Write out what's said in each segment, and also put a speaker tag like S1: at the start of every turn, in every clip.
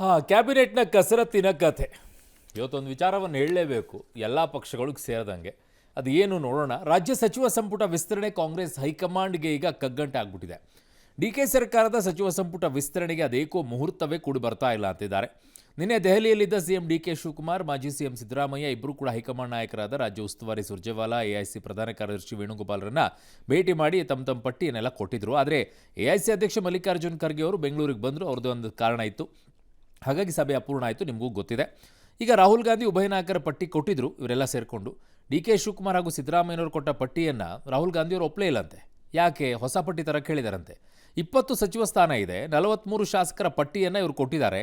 S1: ಕ್ಯಾಬಿನೆಟ್ನ ಕಸರತ್ತಿನ ಕಥೆ ಇವತ್ತೊಂದು ವಿಚಾರವನ್ನು ಹೇಳಲೇಬೇಕು. ಎಲ್ಲ ಪಕ್ಷಗಳಿಗೆ ಸೇರಿದಂಗೆ ಅದು ಏನು ನೋಡೋಣ. ರಾಜ್ಯ ಸಚಿವ ಸಂಪುಟ ವಿಸ್ತರಣೆ ಕಾಂಗ್ರೆಸ್ ಹೈಕಮಾಂಡ್ಗೆ ಈಗ ಕಗ್ಗಂಟೆ ಆಗ್ಬಿಟ್ಟಿದೆ. ಡಿ.ಕೆ. ಸರ್ಕಾರದ ಸಚಿವ ಸಂಪುಟ ವಿಸ್ತರಣೆಗೆ ಅದೇಕೋ ಮುಹೂರ್ತವೇ ಕೂಡಿ ಬರ್ತಾ ಇಲ್ಲ ಅಂತಿದ್ದಾರೆ. ನಿನ್ನೆ ದೆಹಲಿಯಲ್ಲಿದ್ದ ಸಿಎಂ ಡಿ.ಕೆ. ಶಿವಕುಮಾರ್, ಮಾಜಿ ಸಿಎಂ ಸಿದ್ದರಾಮಯ್ಯ ಇಬ್ಬರು ಕೂಡ ಹೈಕಮಾಂಡ್ ನಾಯಕರಾದ ರಾಜ್ಯ ಉಸ್ತುವಾರಿ ಸುರ್ಜೇವಾಲಾ, ಎಐಸಿ ಪ್ರಧಾನ ಕಾರ್ಯದರ್ಶಿ ವೇಣುಗೋಪಾಲರನ್ನ ಭೇಟಿ ಮಾಡಿ ತಮ್ಮ ಪಟ್ಟಿಯನ್ನೆಲ್ಲ ಕೊಟ್ಟಿದ್ರು. ಆದರೆ ಎಐಸಿ ಅಧ್ಯಕ್ಷ ಮಲ್ಲಿಕಾರ್ಜುನ್ ಖರ್ಗೆ ಅವರು ಬೆಂಗಳೂರಿಗೆ ಬಂದರು. ಅವ್ರದ್ದು ಒಂದು ಕಾರಣ ಇತ್ತು, ಹಾಗಾಗಿ ಸಭೆ ಅಪೂರ್ಣ ಆಯಿತು, ನಿಮಗೂ ಗೊತ್ತಿದೆ. ಈಗ ರಾಹುಲ್ ಗಾಂಧಿ ಉಭಯ ನಾಯಕರ ಪಟ್ಟಿ ಕೊಟ್ಟಿದ್ರು, ಇವರೆಲ್ಲ ಸೇರಿಕೊಂಡು. ಡಿ.ಕೆ. ಶಿವಕುಮಾರ್ ಹಾಗೂ ಸಿದ್ದರಾಮಯ್ಯನವರು ಕೊಟ್ಟ ಪಟ್ಟಿಯನ್ನು ರಾಹುಲ್ ಗಾಂಧಿಯವರು ಒಪ್ಪಲೇ ಇಲ್ಲಂತೆ. ಯಾಕೆ? ಹೊಸ ಪಟ್ಟಿ ತರಕ್ಕೆ ಹೇಳಿದಾರಂತೆ. 20 ಸಚಿವ ಸ್ಥಾನ ಇದೆ, 43 ಶಾಸಕರ ಪಟ್ಟಿಯನ್ನು ಇವರು ಕೊಟ್ಟಿದ್ದಾರೆ.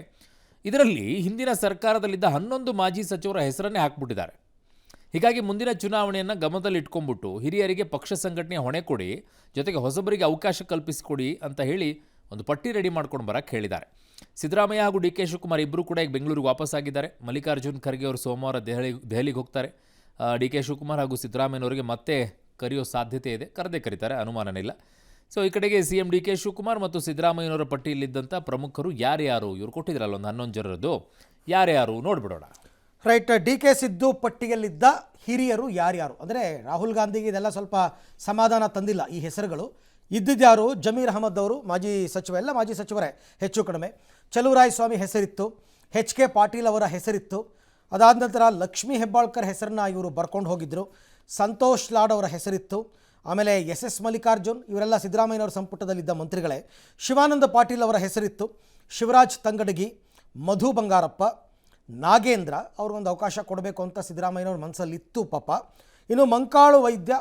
S1: ಇದರಲ್ಲಿ ಹಿಂದಿನ ಸರ್ಕಾರದಲ್ಲಿದ್ದ 11 ಮಾಜಿ ಸಚಿವರ ಹೆಸರನ್ನೇ ಹಾಕ್ಬಿಟ್ಟಿದ್ದಾರೆ. ಹೀಗಾಗಿ ಮುಂದಿನ ಚುನಾವಣೆಯನ್ನು ಗಮನದಲ್ಲಿ ಇಟ್ಕೊಂಡ್ಬಿಟ್ಟು ಹಿರಿಯರಿಗೆ ಪಕ್ಷ ಸಂಘಟನೆಯ ಹೊಣೆ ಕೊಡಿ, ಜೊತೆಗೆ ಹೊಸಬರಿಗೆ ಅವಕಾಶ ಕಲ್ಪಿಸಿಕೊಡಿ ಅಂತ ಹೇಳಿ ಒಂದು ಪಟ್ಟಿ ರೆಡಿ ಮಾಡ್ಕೊಂಡು ಬರೋಕ್ಕೆ ಹೇಳಿದ್ದಾರೆ. ಸಿದ್ದರಾಮಯ್ಯ ಹಾಗೂ ಡಿ.ಕೆ. ಶಿವಕುಮಾರ್ ಇಬ್ಬರು ಕೂಡ ಈಗ ಬೆಂಗಳೂರಿಗೆ ವಾಪಸ್ಸಾಗಿದ್ದಾರೆ. ಮಲ್ಲಿಕಾರ್ಜುನ್ ಖರ್ಗೆ ಅವರು ಸೋಮವಾರ ದೆಹಲಿಗೆ ಹೋಗ್ತಾರೆ. ಡಿ.ಕೆ. ಶಿವಕುಮಾರ್ ಹಾಗೂ ಸಿದ್ದರಾಮಯ್ಯನವರಿಗೆ ಮತ್ತೆ ಕರೆಯೋ ಸಾಧ್ಯತೆ ಇದೆ, ಕರೆದೇ ಕರೀತಾರೆ, ಅನುಮಾನನೇ ಇಲ್ಲ. ಸೊ ಈ ಕಡೆಗೆ ಸಿಎಂ ಡಿ.ಕೆ. ಶಿವಕುಮಾರ್ ಮತ್ತು ಸಿದ್ದರಾಮಯ್ಯನವರ ಪಟ್ಟಿಯಲ್ಲಿದ್ದಂಥ ಪ್ರಮುಖರು ಯಾರ್ಯಾರು, ಇವರು ಕೊಟ್ಟಿದ್ರಲ್ಲ ಒಂದು 11 ಜನರದ್ದು, ಯಾರ್ಯಾರು ನೋಡ್ಬಿಡೋಣ.
S2: ರೈಟ್. ಡಿ.ಕೆ. ಸಿದ್ದು ಪಟ್ಟಿಯಲ್ಲಿದ್ದ ಹಿರಿಯರು ಯಾರ್ಯಾರು ಅಂದರೆ ರಾಹುಲ್ ಗಾಂಧಿಗೆ ಇದೆಲ್ಲ ಸ್ವಲ್ಪ ಸಮಾಧಾನ ತಂದಿಲ್ಲ ಈ ಹೆಸರುಗಳು. ಇದ್ದಿದ್ಯಾರು? ಜಮೀರ್ ಅಹಮದ್ ಅವರು ಮಾಜಿ ಸಚಿವ, ಎಲ್ಲ ಮಾಜಿ ಸಚಿವರೇ ಹೆಚ್ಚು ಕಡಿಮೆ. ಚಲುವರಾಯಸ್ವಾಮಿ ಹೆಸರಿತ್ತು, ಎಚ್.ಕೆ. ಪಾಟೀಲ್ ಅವರ ಹೆಸರಿತ್ತು. ಅದಾದ ನಂತರ ಲಕ್ಷ್ಮೀ ಹೆಬ್ಬಾಳ್ಕರ್ ಹೆಸರನ್ನ ಇವರು ಬರ್ಕೊಂಡು ಹೋಗಿದ್ದರು. ಸಂತೋಷ್ ಲಾಡ್ ಅವರ ಹೆಸರಿತ್ತು. ಆಮೇಲೆ ಎಸ್ ಮಲ್ಲಿಕಾರ್ಜುನ್, ಇವರೆಲ್ಲ ಸಿದ್ದರಾಮಯ್ಯನವರ ಸಂಪುಟದಲ್ಲಿದ್ದ ಮಂತ್ರಿಗಳೇ. ಶಿವಾನಂದ ಪಾಟೀಲ್ ಅವರ ಹೆಸರಿತ್ತು. ಶಿವರಾಜ್ ತಂಗಡಗಿ, ಮಧು ಬಂಗಾರಪ್ಪ, ನಾಗೇಂದ್ರ ಅವ್ರಿಗೊಂದು ಅವಕಾಶ ಕೊಡಬೇಕು ಅಂತ ಸಿದ್ದರಾಮಯ್ಯನವ್ರ ಮನಸ್ಸಲ್ಲಿತ್ತು ಪಾಪ. ಇನ್ನು ಮಂಕಾಳು ವೈದ್ಯ,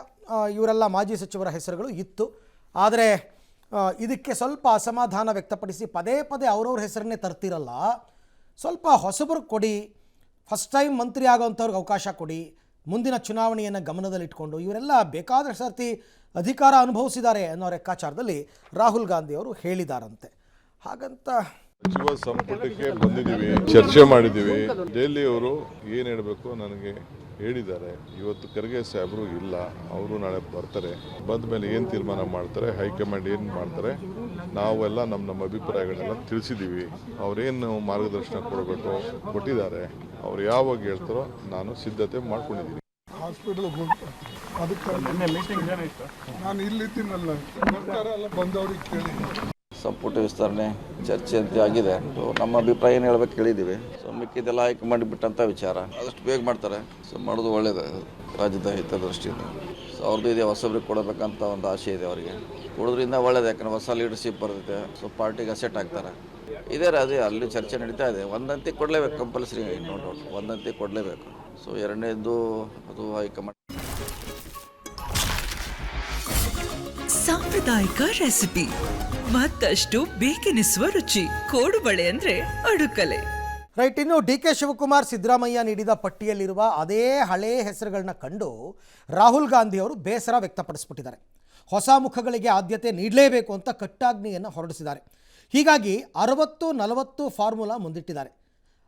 S2: ಇವರೆಲ್ಲ ಮಾಜಿ ಸಚಿವರ ಹೆಸರುಗಳು ಇತ್ತು. ಆದರೆ ಇದಕ್ಕೆ ಸ್ವಲ್ಪ ಅಸಮಾಧಾನ ವ್ಯಕ್ತಪಡಿಸಿ ಪದೇ ಪದೇ ಅವ್ರವ್ರ ಹೆಸರನ್ನೇ ತರ್ತಿರಲ್ಲ, ಸ್ವಲ್ಪ ಹೊಸಬರು ಕೊಡಿ, ಫಸ್ಟ್ ಟೈಮ್ ಮಂತ್ರಿ ಆಗೋವಂಥವ್ರಿಗೆ ಅವಕಾಶ ಕೊಡಿ, ಮುಂದಿನ ಚುನಾವಣೆಯನ್ನು ಗಮನದಲ್ಲಿಟ್ಕೊಂಡು. ಇವರೆಲ್ಲ ಬೇಕಾದ ಸರ್ತಿ ಅಧಿಕಾರ ಅನುಭವಿಸಿದ್ದಾರೆ ಅನ್ನೋ ಲೆಕ್ಕಾಚಾರದಲ್ಲಿ ರಾಹುಲ್ ಗಾಂಧಿ ಅವರು ಹೇಳಿದಾರಂತೆ. ಹಾಗಂತ
S3: ಸಚಿವ ಸಂಪುಟಕ್ಕೆ ಬಂದಿದ್ದೀವಿ, ಚರ್ಚೆ ಮಾಡಿದ್ದೀವಿ. ಡೆಲ್ಲಿ ಅವರು ಏನು ಹೇಳಬೇಕು ನನಗೆ ಹೇಳಿದ್ದಾರೆ. ಇವತ್ತು ಖರ್ಗೆ ಸಾಹೇಬರು ಇಲ್ಲ, ಅವರು ನಾಳೆ ಬರ್ತಾರೆ. ಬಂದ ಮೇಲೆ ಏನು ತೀರ್ಮಾನ ಮಾಡ್ತಾರೆ, ಹೈಕಮಾಂಡ್ ಏನು ಮಾಡ್ತಾರೆ, ನಾವೆಲ್ಲ ನಮ್ಮ ಅಭಿಪ್ರಾಯಗಳನ್ನೆಲ್ಲ ತಿಳಿಸಿದ್ದೀವಿ. ಅವರೇನು ಮಾರ್ಗದರ್ಶನ ಕೊಡಬೇಕು ಕೊಟ್ಟಿದ್ದಾರೆ. ಅವ್ರು ಯಾವಾಗ ಹೇಳ್ತಾರೋ ನಾನು ಸಿದ್ಧತೆ ಮಾಡ್ಕೊಂಡಿದ್ದೀನಿ.
S4: ಹಾಸ್ಪಿಟಲ್ಗೆ ಹೋಗ್ತಾರೆ, ಅದಕ್ಕೆ ನಾನು ಇಲ್ಲಿದ್ದೀನಲ್ಲ, ಸರ್ಕಾರ ಎಲ್ಲ ಬಂದವ್ರಿಗೆ ಕೇಳಿ
S5: ಸಂಪುಟ ವಿಸ್ತರಣೆ ಚರ್ಚೆ ಅಂತ ಆಗಿದೆ. ನಮ್ಮ ಅಭಿಪ್ರಾಯ ಏನು ಹೇಳ್ಬೇಕು ಕೇಳಿದ್ದೀವಿ. ಸೊ ಮಿಕ್ಕಿದೆಲ್ಲ ಹೈಕಮಾಂಡ್ ಬಿಟ್ಟಂಥ ವಿಚಾರ, ಆದಷ್ಟು ಬೇಗ ಮಾಡ್ತಾರೆ. ಸೊ ಮಾಡೋದು ಒಳ್ಳೆಯದು ರಾಜ್ಯದ ಹಿತದೃಷ್ಟಿಯಿಂದ. ಸೊ ಅವ್ರದ್ದು ಇದೆ, ಹೊಸಬ್ರಿಗೆ ಕೊಡಬೇಕಂತ ಒಂದು ಆಸೆ ಇದೆ ಅವರಿಗೆ. ಕೊಡೋದ್ರಿಂದ ಒಳ್ಳೇದು, ಯಾಕಂದ್ರೆ ಹೊಸ ಲೀಡರ್ಶಿಪ್ ಬರುತ್ತೆ. ಸೊ ಪಾರ್ಟಿಗೆ ಅಸೆಟ್ ಆಗ್ತಾರೆ. ಇದೇ ಅದೇ ಅಲ್ಲಿ ಚರ್ಚೆ ನಡೀತಾ ಇದೆ. ಒಂದಂತಿ ಕೊಡಲೇಬೇಕು, ಕಂಪಲ್ಸರಿ, ನೋ ಡೌಟ್ ಒಂದಂತಿ ಕೊಡಲೇಬೇಕು. ಸೊ ಎರಡನೇದು ಅದು ಹೈಕಮಾಂಡ್.
S6: ಸಾಂಪ್ರದಾಯಿಕ ರೆಸಿಪಿ, ಮತ್ತಷ್ಟು ಬೇಕೆನಿಸುವ ರುಚಿ. ಕೋಡುಬಳೆ ಅಂದ್ರೆ ಅಡುಕಲೆ.
S2: ರೈಟ್. ಇನ್ನು ಡಿ.ಕೆ. ಶಿವಕುಮಾರ್, ಸಿದ್ದರಾಮಯ್ಯ ನೀಡಿದ ಪಟ್ಟಿಯಲ್ಲಿರುವ ಅದೇ ಹಳೇ ಹೆಸರುಗಳನ್ನ ಕಂಡು ರಾಹುಲ್ ಗಾಂಧಿ ಅವರು ಬೇಸರ ವ್ಯಕ್ತಪಡಿಸ್ಬಿಟ್ಟಿದ್ದಾರೆ. ಹೊಸ ಮುಖಗಳಿಗೆ ಆದ್ಯತೆ ನೀಡಲೇಬೇಕು ಅಂತ ಕಟ್ಟಾಜ್ಞೆಯನ್ನು ಹೊರಡಿಸಿದ್ದಾರೆ. ಹೀಗಾಗಿ 60-40 ಫಾರ್ಮುಲಾ ಮುಂದಿಟ್ಟಿದ್ದಾರೆ.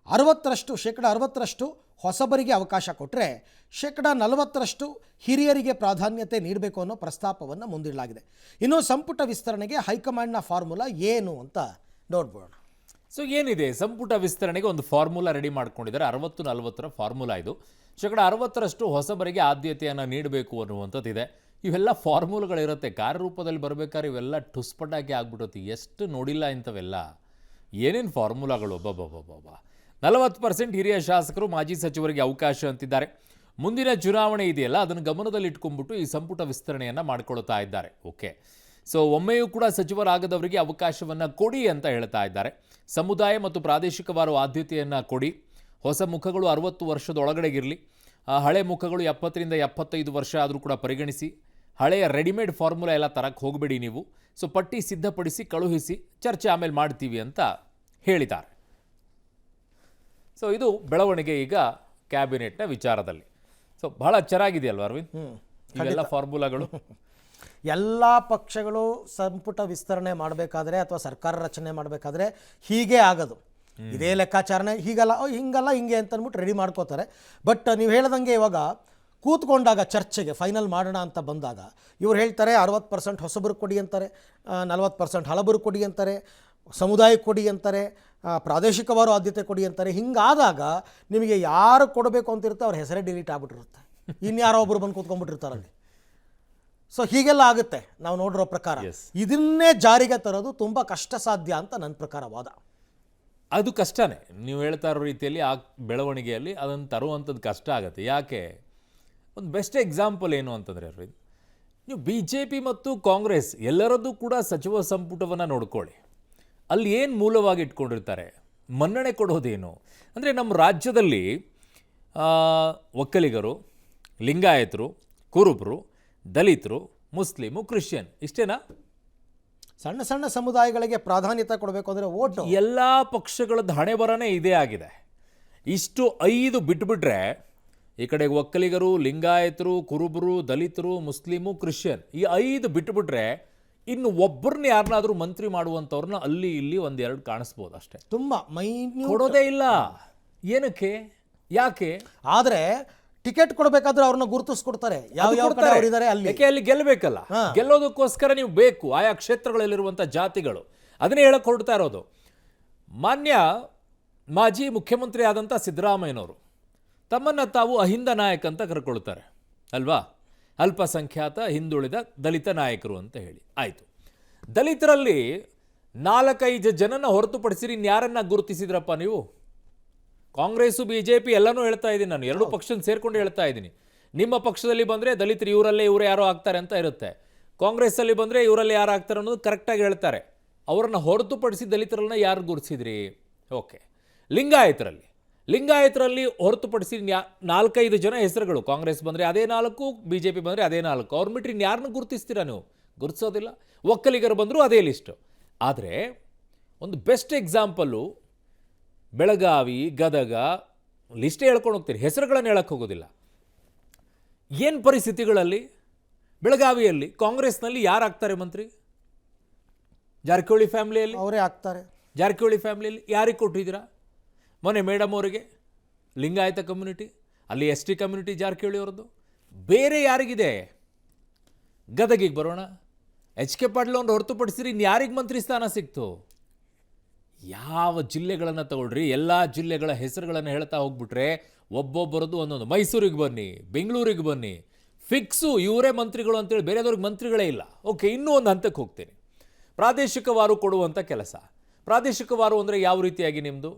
S2: 60% ಹೊಸಬರಿಗೆ ಅವಕಾಶ ಕೊಟ್ಟರೆ 40% ಹಿರಿಯರಿಗೆ ಪ್ರಾಧಾನ್ಯತೆ ನೀಡಬೇಕು ಅನ್ನೋ ಪ್ರಸ್ತಾಪವನ್ನು ಮುಂದಿಡಲಾಗಿದೆ. ಇನ್ನು ಸಂಪುಟ ವಿಸ್ತರಣೆಗೆ ಹೈಕಮಾಂಡ್ನ ಫಾರ್ಮುಲಾ ಏನು ಅಂತ ನೋಡ್ಬೋಣ.
S1: ಸೊ ಏನಿದೆ, ಸಂಪುಟ ವಿಸ್ತರಣೆಗೆ ಒಂದು ಫಾರ್ಮುಲಾ ರೆಡಿ ಮಾಡ್ಕೊಂಡಿದ್ದಾರೆ. 60-40 ಫಾರ್ಮುಲಾ ಇದು. 60% ಹೊಸಬರಿಗೆ ಆದ್ಯತೆಯನ್ನು ನೀಡಬೇಕು ಅನ್ನುವಂಥದ್ದಿದೆ. ಇವೆಲ್ಲ ಫಾರ್ಮುಲಾಗಳಿರುತ್ತೆ, ಕಾರ್ಯರೂಪದಲ್ಲಿ ಬರಬೇಕಾದ್ರೆ ಇವೆಲ್ಲ ಟುಸ್ಪಟಾಕಿ ಆಗ್ಬಿಡುತ್ತೆ. ಎಷ್ಟು ನೋಡಿಲ್ಲ ಇಂಥವೆಲ್ಲ, ಏನೇನು ಫಾರ್ಮುಲಾಗಳು. ಒಬ್ಬೊಬ್ಬೊಬ್ಬೊಬ್ಬ 40% ಹಿರಿಯ ಶಾಸಕರು, ಮಾಜಿ ಸಚಿವರಿಗೆ ಅವಕಾಶ ಅಂತಿದ್ದಾರೆ. ಮುಂದಿನ ಚುನಾವಣೆ ಇದೆಯಲ್ಲ, ಅದನ್ನು ಗಮನದಲ್ಲಿ ಇಟ್ಕೊಂಡ್ಬಿಟ್ಟು ಈ ಸಂಪುಟ ವಿಸ್ತರಣೆಯನ್ನು ಮಾಡ್ಕೊಳ್ತಾ ಇದ್ದಾರೆ. ಓಕೆ. ಸೊ ಒಮ್ಮೆಯೂ ಕೂಡ ಸಚಿವರಾಗದವರಿಗೆ ಅವಕಾಶವನ್ನು ಕೊಡಿ ಅಂತ ಹೇಳ್ತಾ ಇದ್ದಾರೆ. ಸಮುದಾಯ ಮತ್ತು ಪ್ರಾದೇಶಿಕವಾರು ಆದ್ಯತೆಯನ್ನು ಕೊಡಿ. ಹೊಸ ಮುಖಗಳು 60 ವರ್ಷದೊಳಗಡೆಗಿರಲಿ. ಹಳೆ ಮುಖಗಳು 70-75 ವರ್ಷ ಆದರೂ ಕೂಡ ಪರಿಗಣಿಸಿ. ಹಳೆಯ ರೆಡಿಮೇಡ್ ಫಾರ್ಮುಲಾ ಎಲ್ಲ ತರಕ್ಕೆ ಹೋಗಬೇಡಿ ನೀವು. ಸೊ ಪಟ್ಟಿ ಸಿದ್ಧಪಡಿಸಿ ಕಳುಹಿಸಿ, ಚರ್ಚೆ ಆಮೇಲೆ ಮಾಡ್ತೀವಿ ಅಂತ ಹೇಳಿದ್ದಾರೆ. ಸೊ ಇದು ಬೆಳವಣಿಗೆ ಈಗ ಕ್ಯಾಬಿನೆಟ್ನ ವಿಚಾರದಲ್ಲಿ. ಸೊ ಬಹಳ ಚೆನ್ನಾಗಿದೆಯಲ್ವ ಅರವಿಂದ್ ಇವೆಲ್ಲ ಫಾರ್ಮುಲಾಗಳು.
S2: ಎಲ್ಲ ಪಕ್ಷಗಳು ಸಂಪುಟ ವಿಸ್ತರಣೆ ಮಾಡಬೇಕಾದ್ರೆ ಅಥವಾ ಸರ್ಕಾರ ರಚನೆ ಮಾಡಬೇಕಾದ್ರೆ ಹೀಗೆ ಆಗೋದು. ಇದೇ ಲೆಕ್ಕಾಚಾರನೇ, ಹಿಂಗಲ್ಲ ಹಿಂಗೆ ಅಂತ ಅಂದ್ಬಿಟ್ಟು ರೆಡಿ ಮಾಡ್ಕೋತಾರೆ. ಬಟ್ ನೀವು ಹೇಳ್ದಂಗೆ ಇವಾಗ ಕೂತ್ಕೊಂಡಾಗ ಚರ್ಚೆಗೆ ಫೈನಲ್ ಮಾಡೋಣ ಅಂತ ಬಂದಾಗ ಇವ್ರು ಹೇಳ್ತಾರೆ 60% ಹೊಸಬರು ಕೊಡಿ ಅಂತಾರೆ, 40% ಹಳಬರು ಕೊಡಿ ಅಂತಾರೆ, ಸಮುದಾಯಕ್ಕೆ ಕೊಡಿ ಅಂತಾರೆ, ಪ್ರಾದೇಶಿಕವಾರು ಆದ್ಯತೆ ಕೊಡಿ ಅಂತಾರೆ. ಹಿಂಗಾದಾಗ ನಿಮಗೆ ಯಾರು ಕೊಡಬೇಕು ಅಂತಿರುತ್ತೆ ಅವ್ರ ಹೆಸರೇ ಡಿಲೀಟ್ ಆಗ್ಬಿಟ್ಟಿರುತ್ತೆ, ಇನ್ಯಾರೋ ಒಬ್ಬರು ಬಂದು ಕೂತ್ಕೊಂಡ್ಬಿಟ್ಟಿರ್ತಾರಲ್ಲಿ. ಸೊ ಹೀಗೆಲ್ಲ ಆಗುತ್ತೆ ನಾವು ನೋಡಿರೋ ಪ್ರಕಾರ. ಇದನ್ನೇ ಜಾರಿಗೆ ತರೋದು ತುಂಬ ಕಷ್ಟ ಸಾಧ್ಯ ಅಂತ ನನ್ನ ಪ್ರಕಾರ ವಾದ.
S1: ಅದು ಕಷ್ಟನೇ, ನೀವು ಹೇಳ್ತಾ ಇರೋ ರೀತಿಯಲ್ಲಿ ಆ ಬೆಳವಣಿಗೆಯಲ್ಲಿ ಅದನ್ನು ತರುವಂಥದ್ದು ಕಷ್ಟ ಆಗುತ್ತೆ. ಯಾಕೆ? ಒಂದು ಬೆಸ್ಟ್ ಎಕ್ಸಾಂಪಲ್ ಏನು ಅಂತಂದರೆ ಅರವಿಂದ್, ನೀವು BJP ಮತ್ತು ಕಾಂಗ್ರೆಸ್ ಎಲ್ಲರದ್ದು ಕೂಡ ಸಚಿವ ಸಂಪುಟವನ್ನು ನೋಡ್ಕೊಳ್ಳಿ. ಅಲ್ಲಿ ಏನು ಮೂಲವಾಗಿ ಇಟ್ಕೊಂಡಿರ್ತಾರೆ, ಮನ್ನಣೆ ಕೊಡೋದೇನು ಅಂದರೆ ನಮ್ಮ ರಾಜ್ಯದಲ್ಲಿ ಒಕ್ಕಲಿಗರು, ಲಿಂಗಾಯತರು, ಕುರುಬರು, ದಲಿತರು, ಮುಸ್ಲಿಮು, ಕ್ರಿಶ್ಚಿಯನ್, ಇಷ್ಟೇನಾ?
S2: ಸಣ್ಣ ಸಣ್ಣ ಸಮುದಾಯಗಳಿಗೆ ಪ್ರಾಧಾನ್ಯತೆ ಕೊಡಬೇಕು ಅಂದರೆ ಓಟು.
S1: ಎಲ್ಲ ಪಕ್ಷಗಳದ್ದು ಹಣೆ ಬರನೇ ಇದೇ ಆಗಿದೆ. ಇಷ್ಟು 5 ಬಿಟ್ಬಿಟ್ರೆ ಈ ಕಡೆಗೆ ಒಕ್ಕಲಿಗರು, ಲಿಂಗಾಯತರು, ಕುರುಬರು, ದಲಿತರು, ಮುಸ್ಲಿಮು, ಕ್ರಿಶ್ಚಿಯನ್, ಈ 5 ಬಿಟ್ಬಿಟ್ರೆ ಇನ್ನು ಒಬ್ಬರನ್ನ ಯಾರನ್ನಾದರೂ ಮಂತ್ರಿ ಮಾಡುವಂಥವ್ರನ್ನ ಅಲ್ಲಿ ಇಲ್ಲಿ ಒಂದೆರಡು ಕಾಣಿಸ್ಬೋದು ಅಷ್ಟೇ.
S2: ತುಂಬ ಮೈನ್ಯೂಟ್
S1: ಕೊಡೋದೇ ಇಲ್ಲ. ಏನಕ್ಕೆ? ಯಾಕೆ?
S2: ಆದರೆ ಟಿಕೆಟ್ ಕೊಡಬೇಕಾದ್ರೆ ಅವ್ರನ್ನ ಗುರುತಿಸ್ಕೊಡ್ತಾರೆ, ಯಾವ ಯಾವ ಕಡೆ ಅವರಿದ್ದಾರೆ ಅಲ್ಲಿ.
S1: ಯಾಕೆ? ಅಲ್ಲಿ ಗೆಲ್ಲಬೇಕಲ್ಲ. ಗೆಲ್ಲೋದಕ್ಕೋಸ್ಕರ ನೀವು ಬೇಕು ಆಯಾ ಕ್ಷೇತ್ರಗಳಲ್ಲಿರುವಂಥ ಜಾತಿಗಳು. ಅದನ್ನೇ ಹೇಳಕ್ಕೆ ಹೊರಡ್ತಾ ಇರೋದು. ಮಾನ್ಯ ಮಾಜಿ ಮುಖ್ಯಮಂತ್ರಿ ಆದಂಥ ಸಿದ್ದರಾಮಯ್ಯನವರು ತಮ್ಮನ್ನು ತಾವು ಅಹಿಂದ ನಾಯಕ ಅಂತ ಕರ್ಕೊಳ್ತಾರೆ ಅಲ್ವಾ? ಅಲ್ಪಸಂಖ್ಯಾತ ಹಿಂದುಳಿದ ದಲಿತ ನಾಯಕರು ಅಂತ ಹೇಳಿ. ಆಯಿತು, ದಲಿತರಲ್ಲಿ 4-5 ಜನನ ಹೊರತುಪಡಿಸಿರಿ ಇನ್ಯಾರನ್ನ ಗುರುತಿಸಿದ್ರಪ್ಪ ನೀವು? ಕಾಂಗ್ರೆಸ್ಸು, BJP ಎಲ್ಲನೂ ಹೇಳ್ತಾ ಇದ್ದೀನಿ ನಾನು, 2 ಪಕ್ಷನ ಸೇರ್ಕೊಂಡು ಹೇಳ್ತಾ ಇದ್ದೀನಿ. ನಿಮ್ಮ ಪಕ್ಷದಲ್ಲಿ ಬಂದರೆ ದಲಿತರು ಇವರು ಯಾರೋ ಆಗ್ತಾರೆ ಅಂತ ಇರುತ್ತೆ, ಕಾಂಗ್ರೆಸ್ಸಲ್ಲಿ ಬಂದರೆ ಇವರಲ್ಲಿ ಯಾರು ಆಗ್ತಾರೆ ಅನ್ನೋದು ಕರೆಕ್ಟಾಗಿ ಹೇಳ್ತಾರೆ. ಅವರನ್ನು ಹೊರತುಪಡಿಸಿ ದಲಿತರನ್ನ ಯಾರು ಗುರುತಿಸಿದ್ರಿ? ಓಕೆ. ಲಿಂಗಾಯತರಲ್ಲಿ ಹೊರತುಪಡಿಸಿ 4-5 ಜನ ಹೆಸರುಗಳು, ಕಾಂಗ್ರೆಸ್ ಬಂದರೆ ಅದೇ 4, BJP ಬಂದರೆ ಅದೇ 4. ಅವ್ರ ಬಿಟ್ಟರೆ ಇನ್ಯಾರನ್ನ ಗುರುತಿಸ್ತೀರಾ ನೀವು? ಗುರುತಿಸೋದಿಲ್ಲ. ಒಕ್ಕಲಿಗರು ಬಂದರೂ ಅದೇ ಲಿಸ್ಟು. ಆದರೆ ಒಂದು ಬೆಸ್ಟ್ ಎಕ್ಸಾಂಪಲ್ಲು ಬೆಳಗಾವಿ, ಗದಗ, ಲಿಸ್ಟೇ ಹೇಳ್ಕೊಂಡು ಹೋಗ್ತೀರಿ, ಹೆಸರುಗಳನ್ನು ಹೇಳಕ್ಕೆ ಹೋಗೋದಿಲ್ಲ. ಏನು ಪರಿಸ್ಥಿತಿಗಳಲ್ಲಿ ಬೆಳಗಾವಿಯಲ್ಲಿ ಕಾಂಗ್ರೆಸ್ನಲ್ಲಿ ಯಾರಾಗ್ತಾರೆ ಮಂತ್ರಿ? ಜಾರಕಿಹೊಳಿ ಫ್ಯಾಮಿಲಿಯಲ್ಲಿ
S2: ಅವರೇ ಆಗ್ತಾರೆ.
S1: ಜಾರಕಿಹೊಳಿ ಫ್ಯಾಮಿಲಿಯಲ್ಲಿ ಯಾರಿಗೆ ಕೊಟ್ಟಿದ್ದೀರಾ? ಮೊನ್ನೆ ಮೇಡಮ್ ಅವರಿಗೆ ಲಿಂಗಾಯತ ಕಮ್ಯುನಿಟಿ, ಅಲ್ಲಿ ST ಕಮ್ಯುನಿಟಿ ಜಾರಕಿಹೊಳಿ ಅವರದ್ದು. ಬೇರೆ ಯಾರಿಗಿದೆ? ಗದಗಿಗೆ ಬರೋಣ. HK ಪಾಟೀಲ್ ಅವ್ರನ್ನ ಹೊರತುಪಡಿಸಿರಿ ಇನ್ಯಾರಿಗೆ ಮಂತ್ರಿ ಸ್ಥಾನ ಸಿಕ್ತು? ಯಾವ ಜಿಲ್ಲೆಗಳನ್ನು ತಗೊಳ್ರಿ, ಎಲ್ಲ ಜಿಲ್ಲೆಗಳ ಹೆಸರುಗಳನ್ನು ಹೇಳ್ತಾ ಹೋಗ್ಬಿಟ್ರೆ ಒಬ್ಬೊಬ್ಬರದ್ದು ಒಂದೊಂದು. ಮೈಸೂರಿಗೆ ಬನ್ನಿ, ಬೆಂಗಳೂರಿಗೆ ಬನ್ನಿ, ಫಿಕ್ಸು ಇವರೇ ಮಂತ್ರಿಗಳು ಅಂತೇಳಿ, ಬೇರೆದವ್ರಿಗೆ ಮಂತ್ರಿಗಳೇ ಇಲ್ಲ. ಓಕೆ, ಇನ್ನೂ ಒಂದು ಹಂತಕ್ಕೆ ಹೋಗ್ತೀನಿ. ಪ್ರಾದೇಶಿಕವಾರು ಕೊಡುವಂಥ ಕೆಲಸ. ಪ್ರಾದೇಶಿಕವಾರು ಅಂದರೆ ಯಾವ ರೀತಿಯಾಗಿ ನಿಮ್ಮದು?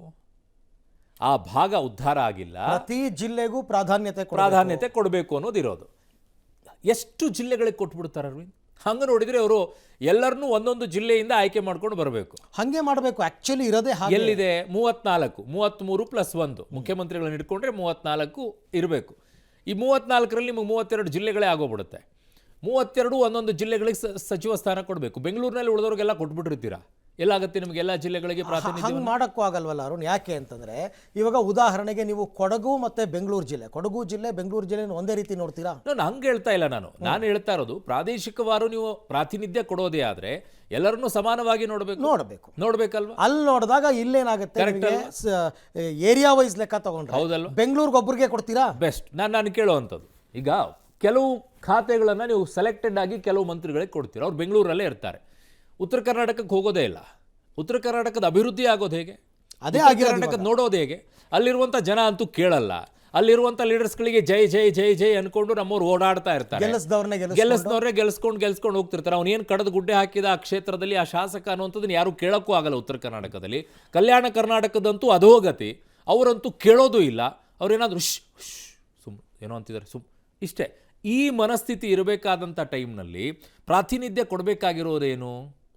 S1: ಆ ಭಾಗ ಉದ್ಧಾರ ಆಗಿಲ್ಲ,
S2: ಪ್ರತಿ ಜಿಲ್ಲೆಗೂ ಪ್ರಾಧಾನ್ಯತೆ
S1: ಕೊಡಬೇಕು ಅನ್ನೋದಿರೋದು. ಎಷ್ಟು ಜಿಲ್ಲೆಗಳಿಗೆ ಕೊಟ್ಬಿಡ್ತಾರೆ ಅರವಿಂದ್? ಹಂಗೆ ನೋಡಿದರೆ ಅವರು ಎಲ್ಲರನ್ನೂ ಒಂದೊಂದು ಜಿಲ್ಲೆಯಿಂದ ಆಯ್ಕೆ ಮಾಡ್ಕೊಂಡು ಬರಬೇಕು.
S2: ಹಾಗೆ ಮಾಡಬೇಕು. ಆ್ಯಕ್ಚುಲಿ ಇರೋದೇ ಹಾಗೆ.
S1: ಎಲ್ಲಿದೆ? 34, 33+1 ಮುಖ್ಯಮಂತ್ರಿಗಳನ್ನ ಇಟ್ಕೊಂಡ್ರೆ 34 ಇರಬೇಕು. ಈ 34ರಲ್ಲಿ ನಿಮಗೆ 32 ಜಿಲ್ಲೆಗಳೇ ಆಗೋಗ್ಬಿಡುತ್ತೆ. 32 ಒಂದೊಂದು ಜಿಲ್ಲೆಗಳಿಗೆ ಸಚಿವ ಸ್ಥಾನ ಕೊಡಬೇಕು. ಬೆಂಗಳೂರಿನಲ್ಲಿ ಉಳಿದವ್ರಿಗೆಲ್ಲ ಕೊಟ್ಬಿಟ್ಟಿರ್ತೀರಾ, ಎಲ್ಲಾಗುತ್ತೆ ನಿಮಗೆ ಎಲ್ಲ ಜಿಲ್ಲೆಗಳಿಗೆ ಪ್ರಾತಿನಿಧ್ಯ?
S2: ಹಂಗೆ ಮಾಡೋಕ್ಕೂ ಆಗಲ್ವಲ್ಲ ಅರುಣ್. ಯಾಕೆ ಅಂತಂದರೆ ಇವಾಗ ಉದಾಹರಣೆಗೆ ನೀವು ಕೊಡಗು ಮತ್ತು ಬೆಂಗಳೂರು ಜಿಲ್ಲೆ, ಬೆಂಗಳೂರು ಜಿಲ್ಲೆ ಒಂದೇ ರೀತಿ ನೋಡ್ತೀರಾ?
S1: ನಾನು ಹಂಗೆ ಹೇಳ್ತಾ ಇಲ್ಲ. ನಾನು ಹೇಳ್ತಾ ಇರೋದು ಪ್ರಾದೇಶಿಕವಾರು ನೀವು ಪ್ರಾತಿನಿಧ್ಯ ಕೊಡೋದೇ ಆದರೆ ಎಲ್ಲರನ್ನೂ ಸಮಾನವಾಗಿ ನೋಡಬೇಕಲ್ವಾ? ಅಲ್ಲಿ
S2: ನೋಡಿದಾಗ ಇಲ್ಲೇನಾಗುತ್ತೆ, ಏರಿಯಾ ವೈಸ್ ಲೆಕ್ಕ ತಗೊಂಡ್ರೆ
S1: ಹೌದಲ್ವಾ?
S2: ಬೆಂಗಳೂರಿಗೆ ಒಬ್ಬರಿಗೆ ಕೊಡ್ತೀರಾ?
S1: ಬೆಸ್ಟ್. ನಾನು ಕೇಳೋವಂಥದ್ದು, ಈಗ ಕೆಲವು ಖಾತೆಗಳನ್ನು ನೀವು ಸೆಲೆಕ್ಟೆಡ್ ಆಗಿ ಕೆಲವು ಮಂತ್ರಿಗಳಿಗೆ ಕೊಡ್ತೀರಾ, ಅವ್ರು ಬೆಂಗಳೂರಲ್ಲೇ ಇರ್ತಾರೆ, ಉತ್ತರ ಕರ್ನಾಟಕಕ್ಕೆ ಹೋಗೋದೇ ಇಲ್ಲ. ಉತ್ತರ ಕರ್ನಾಟಕದ ಅಭಿವೃದ್ಧಿ ಆಗೋದು ಹೇಗೆ?
S2: ಅದೇ
S1: ಕರ್ನಾಟಕದ ನೋಡೋದು ಹೇಗೆ? ಅಲ್ಲಿರುವಂಥ ಜನ ಅಂತೂ ಕೇಳಲ್ಲ. ಅಲ್ಲಿರುವಂಥ ಲೀಡರ್ಸ್ಗಳಿಗೆ ಜೈ ಜೈ ಜೈ ಜೈ ಅನ್ಕೊಂಡು ನಮ್ಮವ್ರು ಓಡಾಡ್ತಾ ಇರ್ತಾರೆ. ಗೆಲ್ಲಿಸ್ದವ್ರನ್ನೇ ಗೆಲ್ಸ್ಕೊಂಡು ಹೋಗ್ತಿರ್ತಾರೆ. ಅವನೇನು ಕಡದ ಗುಡ್ಡೆ ಹಾಕಿದ ಆ ಕ್ಷೇತ್ರದಲ್ಲಿ ಆ ಶಾಸಕ ಅನ್ನುವಂಥದ್ದನ್ನು ಯಾರು ಕೇಳೋಕ್ಕೂ ಆಗಲ್ಲ. ಉತ್ತರ ಕರ್ನಾಟಕದಲ್ಲಿ, ಕಲ್ಯಾಣ ಕರ್ನಾಟಕದಂತೂ ಅಧೋಗತಿ. ಅವರಂತೂ ಕೇಳೋದು ಇಲ್ಲ. ಅವ್ರೇನಾದರೂ ಏನೋ ಅಂತಿದ್ದಾರೆ, ಇಷ್ಟೇ. ಈ ಮನಸ್ಥಿತಿ ಇರಬೇಕಾದಂಥ ಟೈಮ್ನಲ್ಲಿ ಪ್ರಾತಿನಿಧ್ಯ ಕೊಡಬೇಕಾಗಿರೋದೇನು?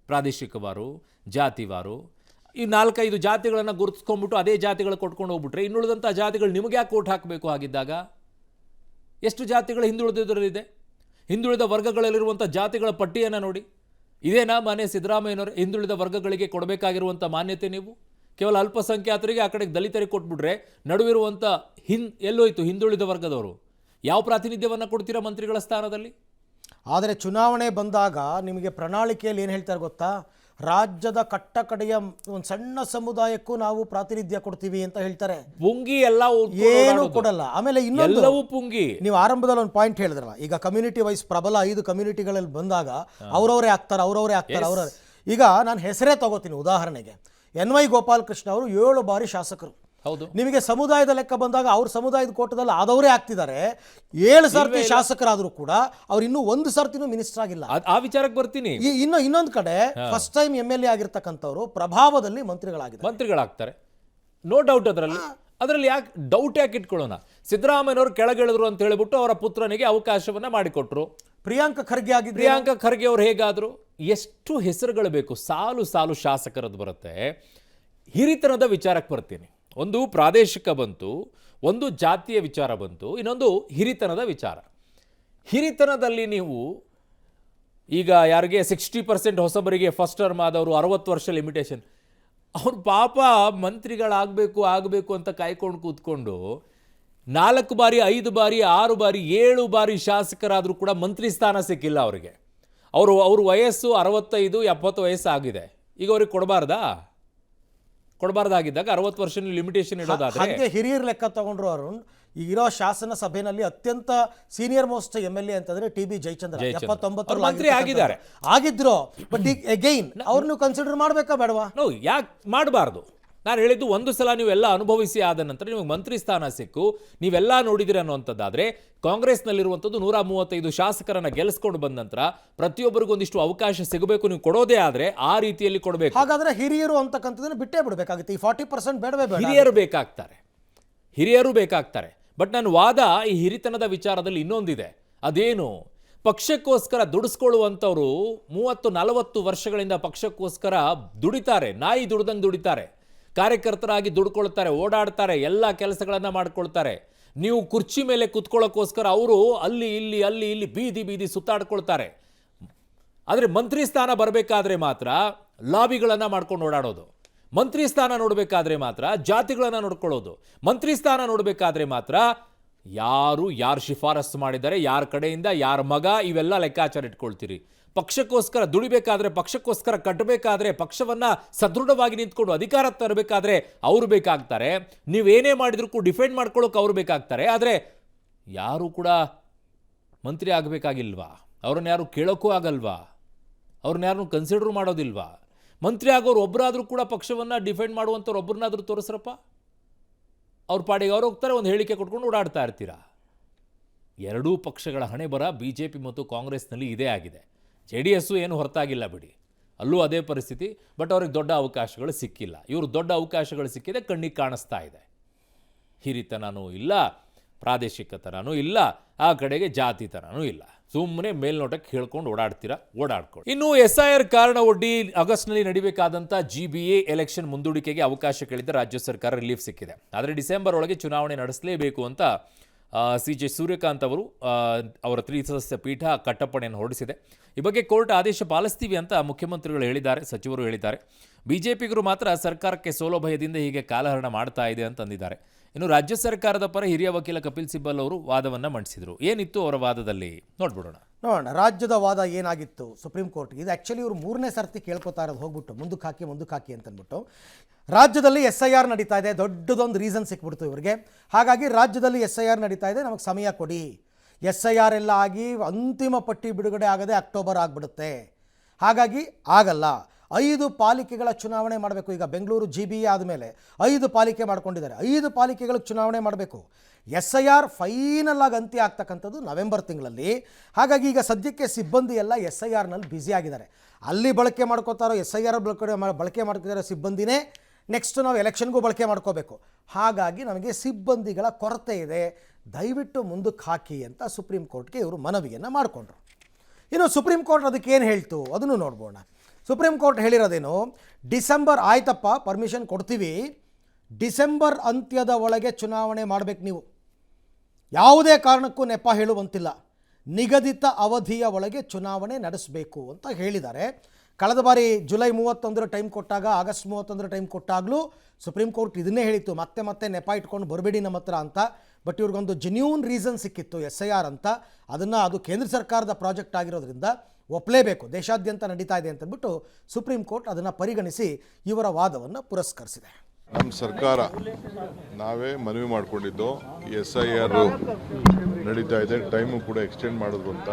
S1: ಪ್ರಾದೇಶಿಕವಾರು, ಜಾತಿವಾರು. ಈ 4-5 ಜಾತಿಗಳನ್ನು ಗುರುತಿಸ್ಕೊಂಡ್ಬಿಟ್ಟು ಅದೇ ಜಾತಿಗಳು ಕೊಟ್ಕೊಂಡು ಹೋಗ್ಬಿಟ್ರೆ ಇನ್ನುಳಿದಂಥ ಜಾತಿಗಳು ನಿಮಗೆ ಯಾಕೆ ಓಟ್ ಹಾಕಬೇಕು? ಆಗಿದ್ದಾಗ ಎಷ್ಟು ಜಾತಿಗಳು ಹಿಂದುಳಿದಿದ್ರಲ್ಲಿದೆ? ಹಿಂದುಳಿದ ವರ್ಗಗಳಲ್ಲಿರುವಂಥ ಜಾತಿಗಳ ಪಟ್ಟಿಯನ್ನು ನೋಡಿ. ಇದೇನಾ ಮಾನ್ಯ ಸಿದ್ದರಾಮಯ್ಯನವರು ಹಿಂದುಳಿದ ವರ್ಗಗಳಿಗೆ ಕೊಡಬೇಕಾಗಿರುವಂಥ ಮಾನ್ಯತೆ? ನೀವು ಕೇವಲ ಅಲ್ಪಸಂಖ್ಯಾತರಿಗೆ, ಆ ಕಡೆಗೆ ದಲಿತರಿಗೆ ಕೊಟ್ಬಿಟ್ರೆ ನಡುವಿರುವಂಥ ಎಲ್ಲೋಯ್ತು ಹಿಂದುಳಿದ ವರ್ಗದವರು? ಯಾವ ಪ್ರಾತಿನಿಧ್ಯವನ್ನು ಕೊಡ್ತೀರಾ ಮಂತ್ರಿಗಳ ಸ್ಥಾನದಲ್ಲಿ?
S2: ಆದರೆ ಚುನಾವಣೆ ಬಂದಾಗ ನಿಮಗೆ ಪ್ರಣಾಳಿಕೆಯಲ್ಲಿ ಏನು ಹೇಳ್ತಾರೆ ಗೊತ್ತಾ? ರಾಜ್ಯದ ಕಟ್ಟ ಕಡೆಯ ಒಂದು ಸಣ್ಣ ಸಮುದಾಯಕ್ಕೂ ನಾವು ಪ್ರಾತಿನಿಧ್ಯ ಕೊಡ್ತೀವಿ ಅಂತ ಹೇಳ್ತಾರೆ.
S1: ಪುಂಗಿ ಎಲ್ಲ
S2: ಏನು ಕೊಡಲ್ಲ. ಆಮೇಲೆ
S1: ಇನ್ನೊಂದು ಪುಂಗಿ,
S2: ನೀವು ಆರಂಭದಲ್ಲಿ ಒಂದು ಪಾಯಿಂಟ್ ಹೇಳಿದ್ರಲ್ಲ, ಈಗ ಕಮ್ಯುನಿಟಿ ವೈಸ್ ಪ್ರಬಲ 5 ಕಮ್ಯುನಿಟಿಗಳಲ್ಲಿ ಬಂದಾಗ ಅವರವರೇ ಆಗ್ತಾರೆ. ಈಗ ನಾನು ಹೆಸರೇ ತಗೋತೀನಿ ಉದಾಹರಣೆಗೆ, NY ಗೋಪಾಲಕೃಷ್ಣ ಅವರು 7 ಬಾರಿ ಶಾಸಕರು.
S1: ಹೌದು.
S2: ನಿಮಗೆ ಸಮುದಾಯದ ಲೆಕ್ಕ ಬಂದಾಗ ಅವ್ರ ಸಮುದಾಯದ ಕೋಟದಲ್ಲಿ ಆದವರೇ ಆಗ್ತಿದ್ದಾರೆ. 7 ಸರ್ತಿ ಶಾಸಕರಾದರೂ ಕೂಡ ಅವ್ರು ಇನ್ನೂ 1 ಸರ್ತಿನೂ ಮಿನಿಸ್ಟರ್ ಆಗಿಲ್ಲ.
S1: ಆ ವಿಚಾರಕ್ಕೆ ಬರ್ತೀನಿ.
S2: ಇನ್ನೊಂದು ಕಡೆ ಫಸ್ಟ್ ಟೈಮ್ MLA ಆಗಿರ್ತಕ್ಕಂಥವ್ರು ಪ್ರಭಾವದಲ್ಲಿ
S1: ಮಂತ್ರಿಗಳಾಗ್ತಾರೆ, ನೋ ಡೌಟ್. ಅದರಲ್ಲಿ ಯಾಕೆ ಡೌಟ್ ಯಾಕೆ ಇಟ್ಕೊಳ್ಳೋಣ? ಸಿದ್ದರಾಮಯ್ಯನವರು ಕೆಳಗಿಳಿದ್ರು ಅಂತ ಹೇಳ್ಬಿಟ್ಟು ಅವರ ಪುತ್ರನಿಗೆ ಅವಕಾಶವನ್ನ ಮಾಡಿಕೊಟ್ರು.
S2: ಪ್ರಿಯಾಂಕ ಖರ್ಗೆ
S1: ಅವ್ರು ಹೇಗಾದ್ರು? ಎಷ್ಟು ಹೆಸರುಗಳು ಬೇಕು? ಸಾಲು ಸಾಲು ಶಾಸಕರದ್ದು ಬರುತ್ತೆ. ಹಿರಿತನದ ವಿಚಾರಕ್ಕೆ ಬರ್ತೀನಿ. ಒಂದು ಪ್ರಾದೇಶಿಕ ಬಂತು, ಒಂದು ಜಾತಿಯ ವಿಚಾರ ಬಂತು, ಇನ್ನೊಂದು ಹಿರಿತನದ ವಿಚಾರ. ಹಿರಿತನದಲ್ಲಿ ನೀವು ಈಗ ಯಾರಿಗೆ 60% ಹೊಸಬರಿಗೆ ಫಸ್ಟ್ ಟರ್ಮ್ ಆದವರು 60 ವರ್ಷ ಲಿಮಿಟೇಷನ್, ಅವ್ರು ಪಾಪ ಮಂತ್ರಿಗಳಾಗಬೇಕು ಅಂತ ಕಾಯ್ಕೊಂಡು ಕೂತ್ಕೊಂಡು 4 ಬಾರಿ 5 ಬಾರಿ 6 ಬಾರಿ 7 ಬಾರಿ ಶಾಸಕರಾದರೂ ಕೂಡ ಮಂತ್ರಿ ಸ್ಥಾನ ಸಿಕ್ಕಿಲ್ಲ ಅವರಿಗೆ. ಅವ್ರ ವಯಸ್ಸು 65 70 ವಯಸ್ಸು ಆಗಿದೆ. ಈಗ ಅವ್ರಿಗೆ ಕೊಡಬಾರ್ದಾಗಿದ್ದಾಗ 60 ವರ್ಷ ಲಿಮಿಟೇಷನ್ ಇಡೋದಾದ್ರೆ
S2: ಹಿರಿಯರ್ ಲೆಕ್ಕ ತಗೊಂಡ್ರು ಅರುಣ್. ಇರೋ ಶಾಸನ ಸಭೆಯಲ್ಲಿ ಅತ್ಯಂತ ಸೀನಿಯರ್ ಮೋಸ್ಟ್ MLA ಅಂತಂದ್ರೆ TB ಜಯಚಂದ್ರ 79
S1: ಮಂತ್ರಿ
S2: ಆಗಿದ್ರು. ಬಟ್ ಅಗೈನ್ ಅವ್ರನ್ನು ಕನ್ಸಿಡರ್ ಮಾಡ್ಬೇಕಾ ಬೇಡವಾ?
S1: ಯಾಕೆ ಮಾಡಬಾರ್ದು? ನಾನು ಹೇಳಿದ್ದು, ಒಂದು ಸಲ ನೀವೆಲ್ಲ ಅನುಭವಿಸಿ ಆದ ನಂತರ ನಿಮಗೆ ಮಂತ್ರಿ ಸ್ಥಾನ ಸಿಕ್ಕು, ನೀವೆಲ್ಲ ನೋಡಿದಿರಿ ಅನ್ನೋಂಥದ್ದಾದ್ರೆ, ಕಾಂಗ್ರೆಸ್ನಲ್ಲಿರುವಂಥದ್ದು 135 ಶಾಸಕರನ್ನ ಗೆಲ್ಲಿಸ್ಕೊಂಡು ಬಂದ ನಂತರ ಪ್ರತಿಯೊಬ್ಬರಿಗೂ ಒಂದಿಷ್ಟು ಅವಕಾಶ ಸಿಗಬೇಕು. ನೀವು ಕೊಡೋದೇ ಆದ್ರೆ ಆ ರೀತಿಯಲ್ಲಿ ಕೊಡಬೇಕು.
S2: ಹಾಗಾದ್ರೆ ಹಿರಿಯರು ಅಂತಕ್ಕಂಥದ್ದನ್ನ ಬಿಟ್ಟೇ ಬಿಡಬೇಕಾಗುತ್ತೆ. ಈ 40% ಬೇಡವೇ ಬೇಡ.
S1: ಹಿರಿಯರು ಬೇಕಾಗ್ತಾರೆ. ಬಟ್ ನನ್ನ ವಾದ ಈ ಹಿರಿತನದ ವಿಚಾರದಲ್ಲಿ ಇನ್ನೊಂದಿದೆ. ಅದೇನು? ಪಕ್ಷಕ್ಕೋಸ್ಕರ ದುಡಿಸ್ಕೊಳ್ಳುವಂಥವ್ರು 30-40 ವರ್ಷಗಳಿಂದ ಪಕ್ಷಕ್ಕೋಸ್ಕರ ದುಡಿತಾರೆ, ನಾಯಿ ದುಡ್ದಂಗೆ ದುಡಿತಾರೆ, ಕಾರ್ಯಕರ್ತರಾಗಿ ದುಡ್ಕೊಳ್ತಾರೆ, ಓಡಾಡ್ತಾರೆ, ಎಲ್ಲ ಕೆಲಸಗಳನ್ನ ಮಾಡ್ಕೊಳ್ತಾರೆ. ನೀವು ಕುರ್ಚಿ ಮೇಲೆ ಕುತ್ಕೊಳ್ಳೋಕ್ಕೋಸ್ಕರ ಅವರು ಅಲ್ಲಿ ಇಲ್ಲಿ ಬೀದಿ ಸುತ್ತಾಡ್ಕೊಳ್ತಾರೆ. ಆದರೆ ಮಂತ್ರಿ ಸ್ಥಾನ ಬರಬೇಕಾದ್ರೆ ಮಾತ್ರ ಲಾಬಿಗಳನ್ನು ಮಾಡ್ಕೊಂಡು ಓಡಾಡೋದು, ಮಂತ್ರಿ ಸ್ಥಾನ ನೋಡಬೇಕಾದ್ರೆ ಮಾತ್ರ ಜಾತಿಗಳನ್ನು ನೋಡ್ಕೊಳ್ಳೋದು, ಮಂತ್ರಿ ಸ್ಥಾನ ನೋಡಬೇಕಾದ್ರೆ ಮಾತ್ರ ಯಾರು ಶಿಫಾರಸು ಮಾಡಿದ್ದಾರೆ, ಯಾರ ಕಡೆಯಿಂದ ಯಾರ ಮಗ, ಇವೆಲ್ಲ ಲೆಕ್ಕಾಚಾರ ಇಟ್ಕೊಳ್ತೀರಿ. ಪಕ್ಷಕ್ಕೋಸ್ಕರ ದುಡಿಬೇಕಾದ್ರೆ, ಪಕ್ಷಕ್ಕೋಸ್ಕರ ಕಟ್ಟಬೇಕಾದ್ರೆ, ಪಕ್ಷವನ್ನ ಸದೃಢವಾಗಿ ನಿಂತ್ಕೊಂಡು ಅಧಿಕಾರ ತರಬೇಕಾದ್ರೆ ಅವರು ಬೇಕಾಗ್ತಾರೆ. ನೀವೇನೇ ಮಾಡಿದ್ರು ಕೂಡ ಡಿಫೆಂಡ್ ಮಾಡ್ಕೊಳ್ಳೋಕೆ ಅವರು ಬೇಕಾಗ್ತಾರೆ. ಆದರೆ ಯಾರು ಕೂಡ ಮಂತ್ರಿ ಆಗಬೇಕಾಗಿಲ್ವಾ? ಅವ್ರನ್ನ ಯಾರು ಕೇಳೋಕ್ಕೂ ಆಗಲ್ವಾ? ಅವ್ರನ್ನ ಯಾರನ್ನು ಕನ್ಸಿಡರ್ ಮಾಡೋದಿಲ್ವಾ? ಮಂತ್ರಿ ಆಗೋರು ಒಬ್ಬರಾದರೂ ಕೂಡ ಪಕ್ಷವನ್ನು ಡಿಫೆಂಡ್ ಮಾಡುವಂಥವ್ರು ಒಬ್ಬರನ್ನಾದರೂ ತೋರಿಸ್ರಪ್ಪ. ಅವ್ರ ಪಾಡಿಗೆ ಅವ್ರು ಹೋಗ್ತಾರೆ, ಒಂದು ಹೇಳಿಕೆ ಕೊಟ್ಕೊಂಡು ಓಡಾಡ್ತಾ ಇರ್ತೀರಾ. ಎರಡೂ ಪಕ್ಷಗಳ ಹಣೆ ಬರ BJP ಮತ್ತು ಕಾಂಗ್ರೆಸ್ನಲ್ಲಿ ಇದೇ ಆಗಿದೆ. JDS ಏನು ಹೊರತಾಗಿಲ್ಲ ಬಿಡಿ, ಅಲ್ಲೂ ಅದೇ ಪರಿಸ್ಥಿತಿ. ಬಟ್ ಅವ್ರಿಗೆ ದೊಡ್ಡ ಅವಕಾಶಗಳು ಸಿಕ್ಕಿಲ್ಲ. ಇವರು ದೊಡ್ಡ ಅವಕಾಶಗಳು ಸಿಕ್ಕಿದೆ, ಕಣ್ಣಿಗೆ ಕಾಣಿಸ್ತಾ ಇದೆ. ಹಿರಿತನನೂ ಇಲ್ಲ, ಪ್ರಾದೇಶಿಕತನೂ ಇಲ್ಲ, ಆ ಕಡೆಗೆ ಜಾತಿತನೂ ಇಲ್ಲ. ಸುಮ್ಮನೆ ಮೇಲ್ನೋಟಕ್ಕೆ ಹೇಳ್ಕೊಂಡು ಓಡಾಡ್ಕೊಂಡು. ಇನ್ನು SIR ಕಾರಣ ಒಡ್ಡಿ ಆಗಸ್ಟ್ನಲ್ಲಿ ನಡೀಬೇಕಾದಂಥ GBA ಎಲೆಕ್ಷನ್ ಮುಂದೂಡಿಕೆಗೆ ಅವಕಾಶ ಕೇಳಿದ ರಾಜ್ಯ ಸರ್ಕಾರ ರಿಲೀಫ್ ಸಿಕ್ಕಿದೆ. ಆದರೆ ಡಿಸೆಂಬರ್ ಒಳಗೆ ಚುನಾವಣೆ ನಡೆಸಲೇಬೇಕು ಅಂತ CJ ಸೂರ್ಯಕಾಂತ್ ಅವರು ಅವರ 3 ಸದಸ್ಯ ಪೀಠ ಕಟ್ಟಪ್ಪಣೆಯನ್ನು ಹೊರಡಿಸಿದೆ. ಈ ಬಗ್ಗೆ ಕೋರ್ಟ್ ಆದೇಶ ಪಾಲಿಸ್ತೀವಿ ಅಂತ ಮುಖ್ಯಮಂತ್ರಿಗಳು ಹೇಳಿದ್ದಾರೆ, ಸಚಿವರು ಹೇಳಿದ್ದಾರೆ. BJPಗರು ಮಾತ್ರ ಸರ್ಕಾರಕ್ಕೆ ಸೋಲೋ ಭಯದಿಂದ ಹೀಗೆ ಕಾಲಹರಣ ಮಾಡ್ತಾ ಇದೆ ಅಂತ ಅಂದಿದ್ದಾರೆ. ಇನ್ನು ರಾಜ್ಯ ಸರ್ಕಾರದ ಪರ ಹಿರಿಯ ವಕೀಲ ಕಪಿಲ್ ಸಿಬ್ಬಲ್ ಅವರು ವಾದವನ್ನು ಮಂಡಿಸಿದರು. ಏನಿತ್ತು ಅವರ ವಾದದಲ್ಲಿ ನೋಡೋಣ.
S2: ರಾಜ್ಯದ ವಾದ ಏನಾಗಿತ್ತು ಸುಪ್ರೀಂ ಕೋರ್ಟ್ಗೆ? ಇದು ಆ್ಯಕ್ಚುಲಿ ಇವರು 3ನೇ ಸರ್ತಿ ಕೇಳ್ಕೊತಾ ಇರೋದು, ಹೋಗ್ಬಿಟ್ಟು ಮುಂದಕ್ಕೆ ಹಾಕಿ ಅಂತಂದ್ಬಿಟ್ಟು. ರಾಜ್ಯದಲ್ಲಿ SIR ನಡೀತಾ ಇದೆ, ದೊಡ್ಡದೊಂದು ರೀಸನ್ ಸಿಕ್ಬಿಡ್ತು ಇವರಿಗೆ. ಹಾಗಾಗಿ ರಾಜ್ಯದಲ್ಲಿ SIR ನಡೀತಾ ಇದೆ, ನಮಗೆ ಸಮಯ ಕೊಡಿ. SIR ಎಲ್ಲ ಆಗಿ ಅಂತಿಮ ಪಟ್ಟಿ ಬಿಡುಗಡೆ ಆಗದೆ ಅಕ್ಟೋಬರ್ ಆಗಿಬಿಡುತ್ತೆ. ಹಾಗಾಗಿ ಆಗಲ್ಲ. 5 ಪಾಲಿಕೆಗಳ ಚುನಾವಣೆ ಮಾಡಬೇಕು. ಈಗ ಬೆಂಗಳೂರು GBA ಆದಮೇಲೆ 5 ಪಾಲಿಕೆ ಮಾಡ್ಕೊಂಡಿದ್ದಾರೆ. 5 ಪಾಲಿಕೆಗಳಿಗೆ ಚುನಾವಣೆ ಮಾಡಬೇಕು. SIR ಫೈನಲ್ ಆಗಿ ಅಂತ್ಯ ಆಗ್ತಕ್ಕಂಥದ್ದು ನವೆಂಬರ್ ತಿಂಗಳಲ್ಲಿ. ಹಾಗಾಗಿ ಈಗ ಸದ್ಯಕ್ಕೆ ಸಿಬ್ಬಂದಿ ಎಲ್ಲ SIRನಲ್ಲಿ ಬ್ಯುಸಿ ಆಗಿದ್ದಾರೆ. ಅಲ್ಲಿ ಬಳಕೆ ಮಾಡ್ಕೋತಾರೋ SIR ಬಳಕೆ ಮಾಡ್ತಿರೋ ಸಿಬ್ಬಂದಿನೇ ನೆಕ್ಸ್ಟ್ ನಾವು ಎಲೆಕ್ಷನ್ಗೂ ಬಳಕೆ ಮಾಡ್ಕೋಬೇಕು. ಹಾಗಾಗಿ ನಮಗೆ ಸಿಬ್ಬಂದಿಗಳ ಕೊರತೆ ಇದೆ, ದಯವಿಟ್ಟು ಮುಂದಕ್ಕೆ ಹಾಕಿ ಅಂತ ಸುಪ್ರೀಂ ಕೋರ್ಟ್ಗೆ ಇವರು ಮನವಿಯನ್ನು ಮಾಡಿಕೊಂಡ್ರು. ಇನ್ನು ಸುಪ್ರೀಂ ಕೋರ್ಟ್ ಅದಕ್ಕೆ ಏನು ಹೇಳ್ತು ಅದನ್ನು ನೋಡ್ಬೋಣ. ಸುಪ್ರೀಂ ಕೋರ್ಟ್ ಹೇಳಿರೋದೇನು, ಡಿಸೆಂಬರ್ ಆಯ್ತಪ್ಪ ಪರ್ಮಿಷನ್ ಕೊಡ್ತೀವಿ, ಡಿಸೆಂಬರ್ ಅಂತ್ಯದ ಒಳಗೆ ಚುನಾವಣೆ ಮಾಡಬೇಕು, ನೀವು ಯಾವುದೇ ಕಾರಣಕ್ಕೂ ನೆಪ ಹೇಳುವಂತಿಲ್ಲ, ನಿಗದಿತ ಅವಧಿಯ ಒಳಗೆ ಚುನಾವಣೆ ನಡೆಸಬೇಕು ಅಂತ ಹೇಳಿದ್ದಾರೆ. ಕಳೆದ ಬಾರಿ ಜುಲೈ 31 ಟೈಮ್ ಕೊಟ್ಟಾಗ, ಆಗಸ್ಟ್ 31 ಟೈಮ್ ಕೊಟ್ಟಾಗಲೂ ಸುಪ್ರೀಂ ಕೋರ್ಟ್ ಇದನ್ನೇ ಹೇಳಿತ್ತು, ಮತ್ತೆ ನೆಪ ಇಟ್ಕೊಂಡು ಬರಬೇಡಿ ನಮ್ಮ ಹತ್ರ ಅಂತ. ಬಟ್ ಇವ್ರಿಗೊಂದು ಜೆನ್ಯೂನ್ ರೀಸನ್ ಸಿಕ್ಕಿತ್ತು SIR ಅಂತ. ಅದು ಕೇಂದ್ರ ಸರ್ಕಾರದ ಪ್ರಾಜೆಕ್ಟ್ ಆಗಿರೋದ್ರಿಂದ ಒಪ್ಪಲೇಬೇಕು, ದೇಶಾದ್ಯಂತ ನಡೀತಾ ಇದೆ ಅಂತಂದ್ಬಿಟ್ಟು ಸುಪ್ರೀಂ ಕೋರ್ಟ್ ಅದನ್ನು ಪರಿಗಣಿಸಿ ಇವರ ವಾದವನ್ನು ಪುರಸ್ಕರಿಸಿದೆ.
S3: ನಮ್ಮ ಸರ್ಕಾರ ನಾವೇ ಮನವಿ ಮಾಡಿಕೊಂಡಿದ್ದು SIR ನಡೀತಾ ಇದೆ. ಟೈಮು ಕೂಡ ಎಕ್ಸ್ಟೆಂಡ್ ಮಾಡಿದ್ರು ಅಂತ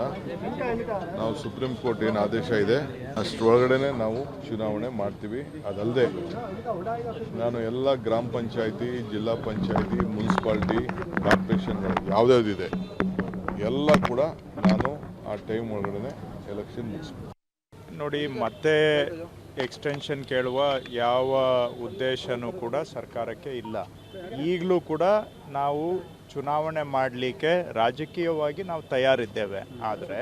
S3: ನಾವು ಸುಪ್ರೀಂ ಕೋರ್ಟ್ ಏನು ಆದೇಶ ಇದೆ ಅಷ್ಟರೊಳಗಡೆ ನಾವು ಚುನಾವಣೆ ಮಾಡ್ತೀವಿ. ಅದಲ್ಲದೆ ನಾನು ಎಲ್ಲ ಗ್ರಾಮ ಪಂಚಾಯತಿ, ಜಿಲ್ಲಾ ಪಂಚಾಯತಿ, ಮುನ್ಸಿಪಾಲ್ಟಿ, ಕಾರ್ಪೊರೇಷನ್ಗಳು ಯಾವುದ್ಯಾವುದಿದೆ ಎಲ್ಲ ಕೂಡ ನಾನು ಆ ಟೈಮ್ ಒಳಗಡೆ ಎಲೆಕ್ಷನ್ ಮುಗಿಸ್ತೀನಿ.
S7: ನೋಡಿ, ಮತ್ತೆ ಎಕ್ಸ್ಟೆನ್ಷನ್ ಕೇಳುವ ಯಾವ ಉದ್ದೇಶನೂ ಕೂಡ ಸರ್ಕಾರಕ್ಕೆ ಇಲ್ಲ. ಈಗಲೂ ಕೂಡ ನಾವು ಚುನಾವಣೆ ಮಾಡಲಿಕ್ಕೆ ರಾಜಕೀಯವಾಗಿ ನಾವು ತಯಾರಿದ್ದೇವೆ. ಆದರೆ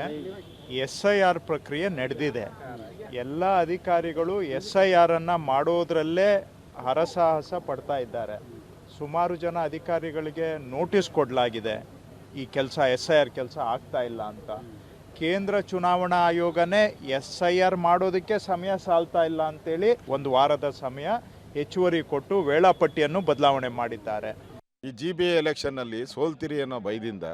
S7: SIR ಪ್ರಕ್ರಿಯೆ ನಡೆದಿದೆ. ಎಲ್ಲ ಅಧಿಕಾರಿಗಳು SIRನ್ನು ಮಾಡೋದ್ರಲ್ಲೇ ಹರಸಾಹಸ ಪಡ್ತಾ ಇದ್ದಾರೆ. ಸುಮಾರು ಜನ ಅಧಿಕಾರಿಗಳಿಗೆ ನೋಟಿಸ್ ಕೊಡಲಾಗಿದೆ, ಈ ಕೆಲಸ SIR ಕೆಲಸ ಆಗ್ತಾ ಇಲ್ಲ ಅಂತ. ಕೇಂದ್ರ ಚುನಾವಣಾ ಆಯೋಗನೇ SIR ಮಾಡೋದಕ್ಕೆ ಸಮಯ ಸಾಲ್ತಾ ಇಲ್ಲ ಅಂತೇಳಿ 1 ವಾರದ ಸಮಯ ಹೆಚ್ಚುವರಿ ಕೊಟ್ಟು ವೇಳಾಪಟ್ಟಿಯನ್ನು ಬದಲಾವಣೆ ಮಾಡಿದ್ದಾರೆ.
S8: ಈ GBA ಎಲೆಕ್ಷನ್ನಲ್ಲಿ ಸೋಲ್ತಿರಿ ಅನ್ನೋ ಭಯದಿಂದ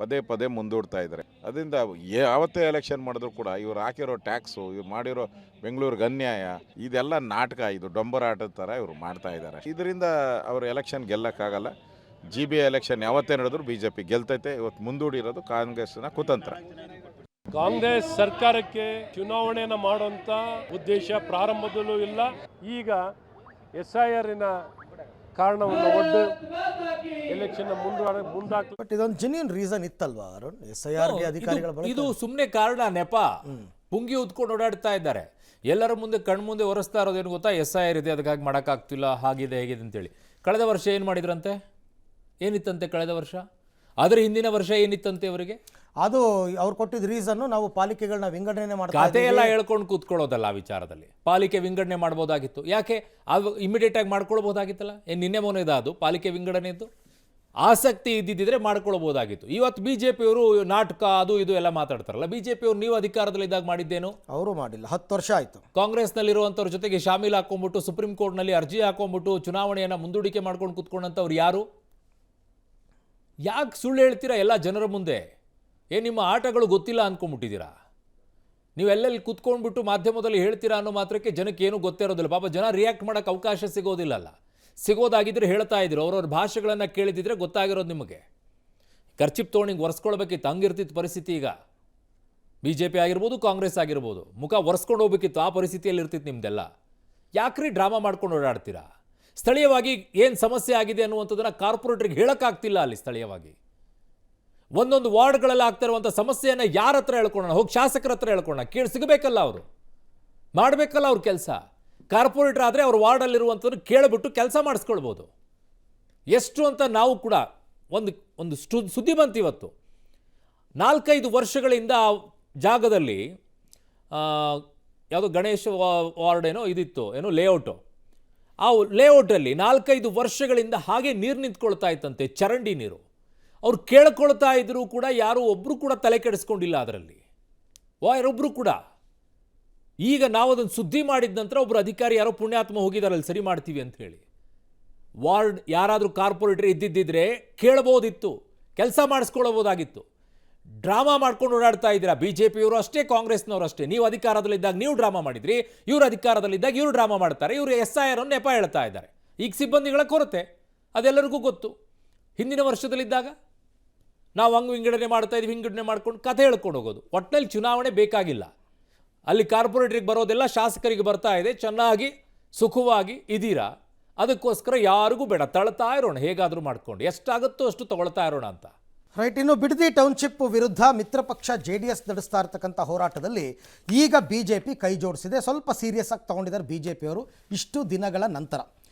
S8: ಪದೇ ಪದೇ ಮುಂದೂಡ್ತಾ ಇದ್ದಾರೆ. ಅದರಿಂದ ಯಾವತ್ತೇ ಎಲೆಕ್ಷನ್ ಮಾಡಿದ್ರು ಕೂಡ ಇವ್ರು ಹಾಕಿರೋ ಟ್ಯಾಕ್ಸು, ಇವ್ರು ಮಾಡಿರೋ ಬೆಂಗಳೂರಿಗೆ ಅನ್ಯಾಯ, ಇದೆಲ್ಲ ನಾಟಕ, ಇದು ಡೊಂಬರಾಟದ ಥರ ಇವರು ಮಾಡ್ತಾ ಇದ್ದಾರೆ. ಇದರಿಂದ ಅವರು ಎಲೆಕ್ಷನ್ ಗೆಲ್ಲಕ್ಕಾಗಲ್ಲ. GBA ಎಲೆಕ್ಷನ್ ಯಾವತ್ತೇ ನಡೆದ್ರು BJP ಗೆಲ್ತೈತೆ. ಇವತ್ತು ಮುಂದೂಡಿರೋದು ಕಾಂಗ್ರೆಸ್ನ ಕುತಂತ್ರ.
S9: ಕಾಂಗ್ರೆಸ್ ಸರ್ಕಾರಕ್ಕೆ ಚುನಾವಣೆಯನ್ನು ಮಾಡುವಂಥ ಉದ್ದೇಶ ಪ್ರಾರಂಭದಲ್ಲೂ ಇಲ್ಲ. ಈಗ SIRನ ಕಾರಣವನ್ನು ಒಡ್ಡು ಎಲೆಕ್ಷನ್ ಮುಂದಾಕ.
S2: ಬಟ್ ಇದೊಂದು ಜೆನ್ಯೂನ್ ರೀಸನ್ ಇತ್ತಲ್ವಾ ಅರುಣ್? SIRಗೆ ಅಧಿಕಾರಿಗಳ
S1: ಇದು ಸುಮ್ಮನೆ ಕಾರಣ, ನೆಪ, ಪುಂಗಿ ಉದ್ಕೊಂಡು ಓಡಾಡ್ತಾ ಇದ್ದಾರೆ. ಎಲ್ಲರ ಮುಂದೆ ಕಣ್ಮುಂದೆ ಒರೆಸ್ತಾ ಇರೋದೇನು ಗೊತ್ತಾ? SIR ಇದೆ, ಅದಕ್ಕಾಗಿ ಮಾಡೋಕ್ಕಾಗ್ತಿಲ್ಲ, ಹಾಗಿದೆ ಹೇಗಿದೆ ಅಂತೇಳಿ. ಕಳೆದ ವರ್ಷ ಏನು ಮಾಡಿದ್ರಂತೆ? ಏನಿತ್ತಂತೆ ಕಳೆದ ವರ್ಷ? ಆದರೆ ಹಿಂದಿನ ವರ್ಷ ಏನಿತ್ತಂತೆ ಅವರಿಗೆ?
S2: ಅದು ಅವ್ರು ಕೊಟ್ಟಿದ್ದ ರೀಸನ್ನು ನಾವು ಪಾಲಿಕೆಗಳನ್ನ ವಿಂಗಡಣೆ ಮಾಡ್ತಾ
S1: ಕತೆ ಎಲ್ಲ ಹೇಳ್ಕೊಂಡು ಕೂತ್ಕೊಳ್ಳೋದಲ್ಲ. ಆ ವಿಚಾರದಲ್ಲಿ ಪಾಲಿಕೆ ವಿಂಗಡಣೆ ಮಾಡ್ಬೋದಾಗಿತ್ತು. ಯಾಕೆ ಅದು ಇಮಿಡಿಯೇಟ್ ಆಗಿ ಮಾಡ್ಕೊಳ್ಬೋದಾಗಿತ್ತಲ್ಲ? ಏನು ನಿನ್ನೆ ಮೊನ್ನೆದ ಅದು ಪಾಲಿಕೆ ವಿಂಗಡಣೆದ್ದು? ಆಸಕ್ತಿ ಇದ್ದಿದ್ದರೆ ಮಾಡ್ಕೊಳ್ಬೋದಾಗಿತ್ತು. ಇವತ್ತು BJPಯವರು ನಾಟಕ ಅದು ಇದು ಎಲ್ಲ ಮಾತಾಡ್ತಾರಲ್ಲ. BJPಯವರು ನೀವು ಅಧಿಕಾರದಲ್ಲಿದ್ದಾಗ ಮಾಡಿದ್ದೇನು?
S2: ಅವರು ಮಾಡಿಲ್ಲ. 10 ವರ್ಷ ಆಯಿತು.
S1: ಕಾಂಗ್ರೆಸ್ನಲ್ಲಿರುವಂಥವ್ರ ಜೊತೆಗೆ ಶಾಮೀಲ್ ಹಾಕೊಂಡ್ಬಿಟ್ಟು ಸುಪ್ರೀಂ ಕೋರ್ಟ್ನಲ್ಲಿ ಅರ್ಜಿ ಹಾಕೊಂಡ್ಬಿಟ್ಟು ಚುನಾವಣೆಯನ್ನು ಮುಂದೂಡಿಕೆ ಮಾಡ್ಕೊಂಡು ಕೂತ್ಕೊಂಡಂಥವ್ರು ಯಾರು? ಯಾಕೆ ಸುಳ್ಳು ಹೇಳ್ತೀರಾ ಎಲ್ಲ ಜನರ ಮುಂದೆ? ನಿಮ್ಮ ಆಟಗಳು ಗೊತ್ತಿಲ್ಲ ಅಂದ್ಕೊಂಡ್ಬಿಟ್ಟಿದ್ದೀರಾ? ನೀವು ಎಲ್ಲೆಲ್ಲಿ ಕೂತ್ಕೊಂಡ್ಬಿಟ್ಟು ಮಾಧ್ಯಮದಲ್ಲಿ ಹೇಳ್ತೀರಾ ಅನ್ನೋ ಮಾತ್ರಕ್ಕೆ ಜನಕ್ಕೆ ಏನೂ ಗೊತ್ತಿರೋದಿಲ್ಲ. ಪಾಪ ಜನ ರಿಯಾಕ್ಟ್ ಮಾಡೋಕ್ಕೆ ಅವಕಾಶ ಸಿಗೋದಿಲ್ಲಲ್ಲ. ಸಿಗೋದಾಗಿದ್ದರೆ ಹೇಳ್ತಾ ಇದ್ರು. ಅವ್ರವ್ರ ಭಾಷೆಗಳನ್ನು ಕೇಳಿದಿದ್ರೆ ಗೊತ್ತಾಗಿರೋದು ನಿಮಗೆ. ಖರ್ಚಿಪ್ ತೊಗೊಂಡು ಒರೆಸ್ಕೊಳ್ಬೇಕಿತ್ತು, ಹಂಗಿರ್ತಿತ್ತು ಪರಿಸ್ಥಿತಿ. ಈಗ BJP ಆಗಿರ್ಬೋದು, ಕಾಂಗ್ರೆಸ್ ಆಗಿರ್ಬೋದು, ಮುಖ ಒರೆಸ್ಕೊಂಡು ಹೋಗ್ಬೇಕಿತ್ತು. ಆ ಪರಿಸ್ಥಿತಿಯಲ್ಲಿ ಇರ್ತಿತ್ತು ನಿಮ್ದೆಲ್ಲ. ಯಾಕ್ರಿ ಡ್ರಾಮಾ ಮಾಡ್ಕೊಂಡು ಓಡಾಡ್ತೀರಾ? ಸ್ಥಳೀಯವಾಗಿ ಏನು ಸಮಸ್ಯೆ ಆಗಿದೆ ಅನ್ನುವಂಥದ್ದನ್ನು ಕಾರ್ಪೊರೇಟ್ರಿಗೆ ಹೇಳೋಕ್ಕಾಗ್ತಿಲ್ಲ. ಅಲ್ಲಿ ಸ್ಥಳೀಯವಾಗಿ ಒಂದೊಂದು ವಾರ್ಡ್ಗಳಲ್ಲಿ ಆಗ್ತಾ ಇರುವಂಥ ಸಮಸ್ಯೆಯನ್ನು ಯಾರ ಹತ್ರ ಹೇಳ್ಕೊಳ್ಳೋಣ? ಹೋಗಿ ಶಾಸಕರ ಹತ್ರ ಹೇಳ್ಕೊಳ್ಳೋಣ. ಕೇಳಿ ಸಿಗಬೇಕಲ್ಲ, ಅವರು ಮಾಡಬೇಕಲ್ಲ ಅವ್ರ ಕೆಲಸ. ಕಾರ್ಪೊರೇಟರ್ ಆದರೆ ಅವ್ರ ವಾರ್ಡಲ್ಲಿರುವಂಥವ್ರು ಕೇಳಿಬಿಟ್ಟು ಕೆಲಸ ಮಾಡಿಸ್ಕೊಳ್ಬೋದು. ಎಷ್ಟು ಅಂತ ನಾವು ಕೂಡ ಒಂದು ಸುದ್ದಿ ಬಂತು ಇವತ್ತು. 4-5 ವರ್ಷಗಳಿಂದ ಆ ಜಾಗದಲ್ಲಿ ಯಾವುದೋ ಗಣೇಶ ವಾರ್ಡ್ ಇದಿತ್ತು, ಲೇಔಟು. ಆ ಲೇಔಟಲ್ಲಿ 4-5 ವರ್ಷಗಳಿಂದ ಹಾಗೆ ನೀರು ನಿಂತ್ಕೊಳ್ತಾ ಇತ್ತಂತೆ, ಚರಂಡಿ ನೀರು. ಅವ್ರು ಕೇಳ್ಕೊಳ್ತಾ ಇದ್ರು ಕೂಡ ಯಾರು ಒಬ್ಬರು ಕೂಡ ತಲೆ ಕೆಡಿಸ್ಕೊಂಡಿಲ್ಲ ಅದರಲ್ಲಿ, ಯಾರೊಬ್ಬರು ಕೂಡ. ಈಗ ನಾವು ಅದನ್ನು ಸುದ್ದಿ ಮಾಡಿದ ನಂತರ ಒಬ್ಬರು ಅಧಿಕಾರಿ ಯಾರೋ ಪುಣ್ಯಾತ್ಮ ಹೋಗಿದಾರಲ್ಲಿ ಸರಿ ಮಾಡ್ತೀವಿ ಅಂತ ಹೇಳಿ. ವಾರ್ಡ್ ಯಾರಾದರೂ ಕಾರ್ಪೊರೇಟರ್ ಇದ್ದಿದ್ದಿದ್ರೆ ಕೇಳ್ಬೋದಿತ್ತು, ಕೆಲಸ ಮಾಡಿಸ್ಕೊಳ್ಬೋದಾಗಿತ್ತು. ಡ್ರಾಮಾ ಮಾಡ್ಕೊಂಡು ಓಡಾಡ್ತಾ ಇದ್ದೀರಾ. BJPಯವರು ಅಷ್ಟೇ, ಕಾಂಗ್ರೆಸ್ನವರು ಅಷ್ಟೇ. ನೀವು ಅಧಿಕಾರದಲ್ಲಿದ್ದಾಗ ನೀವು ಡ್ರಾಮಾ ಮಾಡಿದ್ರಿ, ಇವರು ಅಧಿಕಾರದಲ್ಲಿದ್ದಾಗ ಇವರು ಡ್ರಾಮಾ ಮಾಡ್ತಾರೆ. ಇವರು SIR ಅನ್ನು ನೆಪ ಹೇಳ್ತಾ ಇದ್ದಾರೆ. ಈಗ ಸಿಬ್ಬಂದಿಗಳ ಕೊರತೆ ಅದೆಲ್ಲರಿಗೂ ಗೊತ್ತು. ಹಿಂದಿನ ವರ್ಷದಲ್ಲಿದ್ದಾಗ ನಾವು ಹಂಗೆ ವಿಂಗಡಣೆ ಮಾಡ್ತಾ ಇದ್ವಿ, ವಿಂಗಡಣೆ ಮಾಡ್ಕೊಂಡು ಕಥೆ ಹೇಳ್ಕೊಂಡು ಹೋಗೋದು. ಒಟ್ಟಿನಲ್ಲಿ ಚುನಾವಣೆ ಬೇಕಾಗಿಲ್ಲ. ಅಲ್ಲಿ ಕಾರ್ಪೊರೇಟ್ರಿಗೆ ಬರೋದೆಲ್ಲ ಶಾಸಕರಿಗೆ ಬರ್ತಾ ಇದೆ. ಚೆನ್ನಾಗಿ ಸುಖವಾಗಿ ಇದ್ದೀರಾ, ಅದಕ್ಕೋಸ್ಕರ ಯಾರಿಗೂ ಬೇಡ, ತಳ್ತಾ ಇರೋಣ, ಹೇಗಾದರೂ ಮಾಡ್ಕೊಂಡು ಎಷ್ಟಾಗುತ್ತೋ ಅಷ್ಟು ತಗೊಳ್ತಾ ಇರೋಣ ಅಂತ.
S2: ರೈಟ್. ಇನ್ನು ಬಿಡದಿ ಟೌನ್ಶಿಪ್ ವಿರುದ್ಧ ಮಿತ್ರ ಪಕ್ಷ JDS ನಡೆಸ್ತಾ ಇರ್ತಕ್ಕಂಥ ಹೋರಾಟದಲ್ಲಿ ಈಗ BJP ಕೈ ಜೋಡಿಸಿದೆ. ಸ್ವಲ್ಪ ಸೀರಿಯಸ್ ಆಗಿ ತಗೊಂಡಿದ್ದಾರೆ BJPಯವರು ಇಷ್ಟು ದಿನಗಳ ನಂತರ.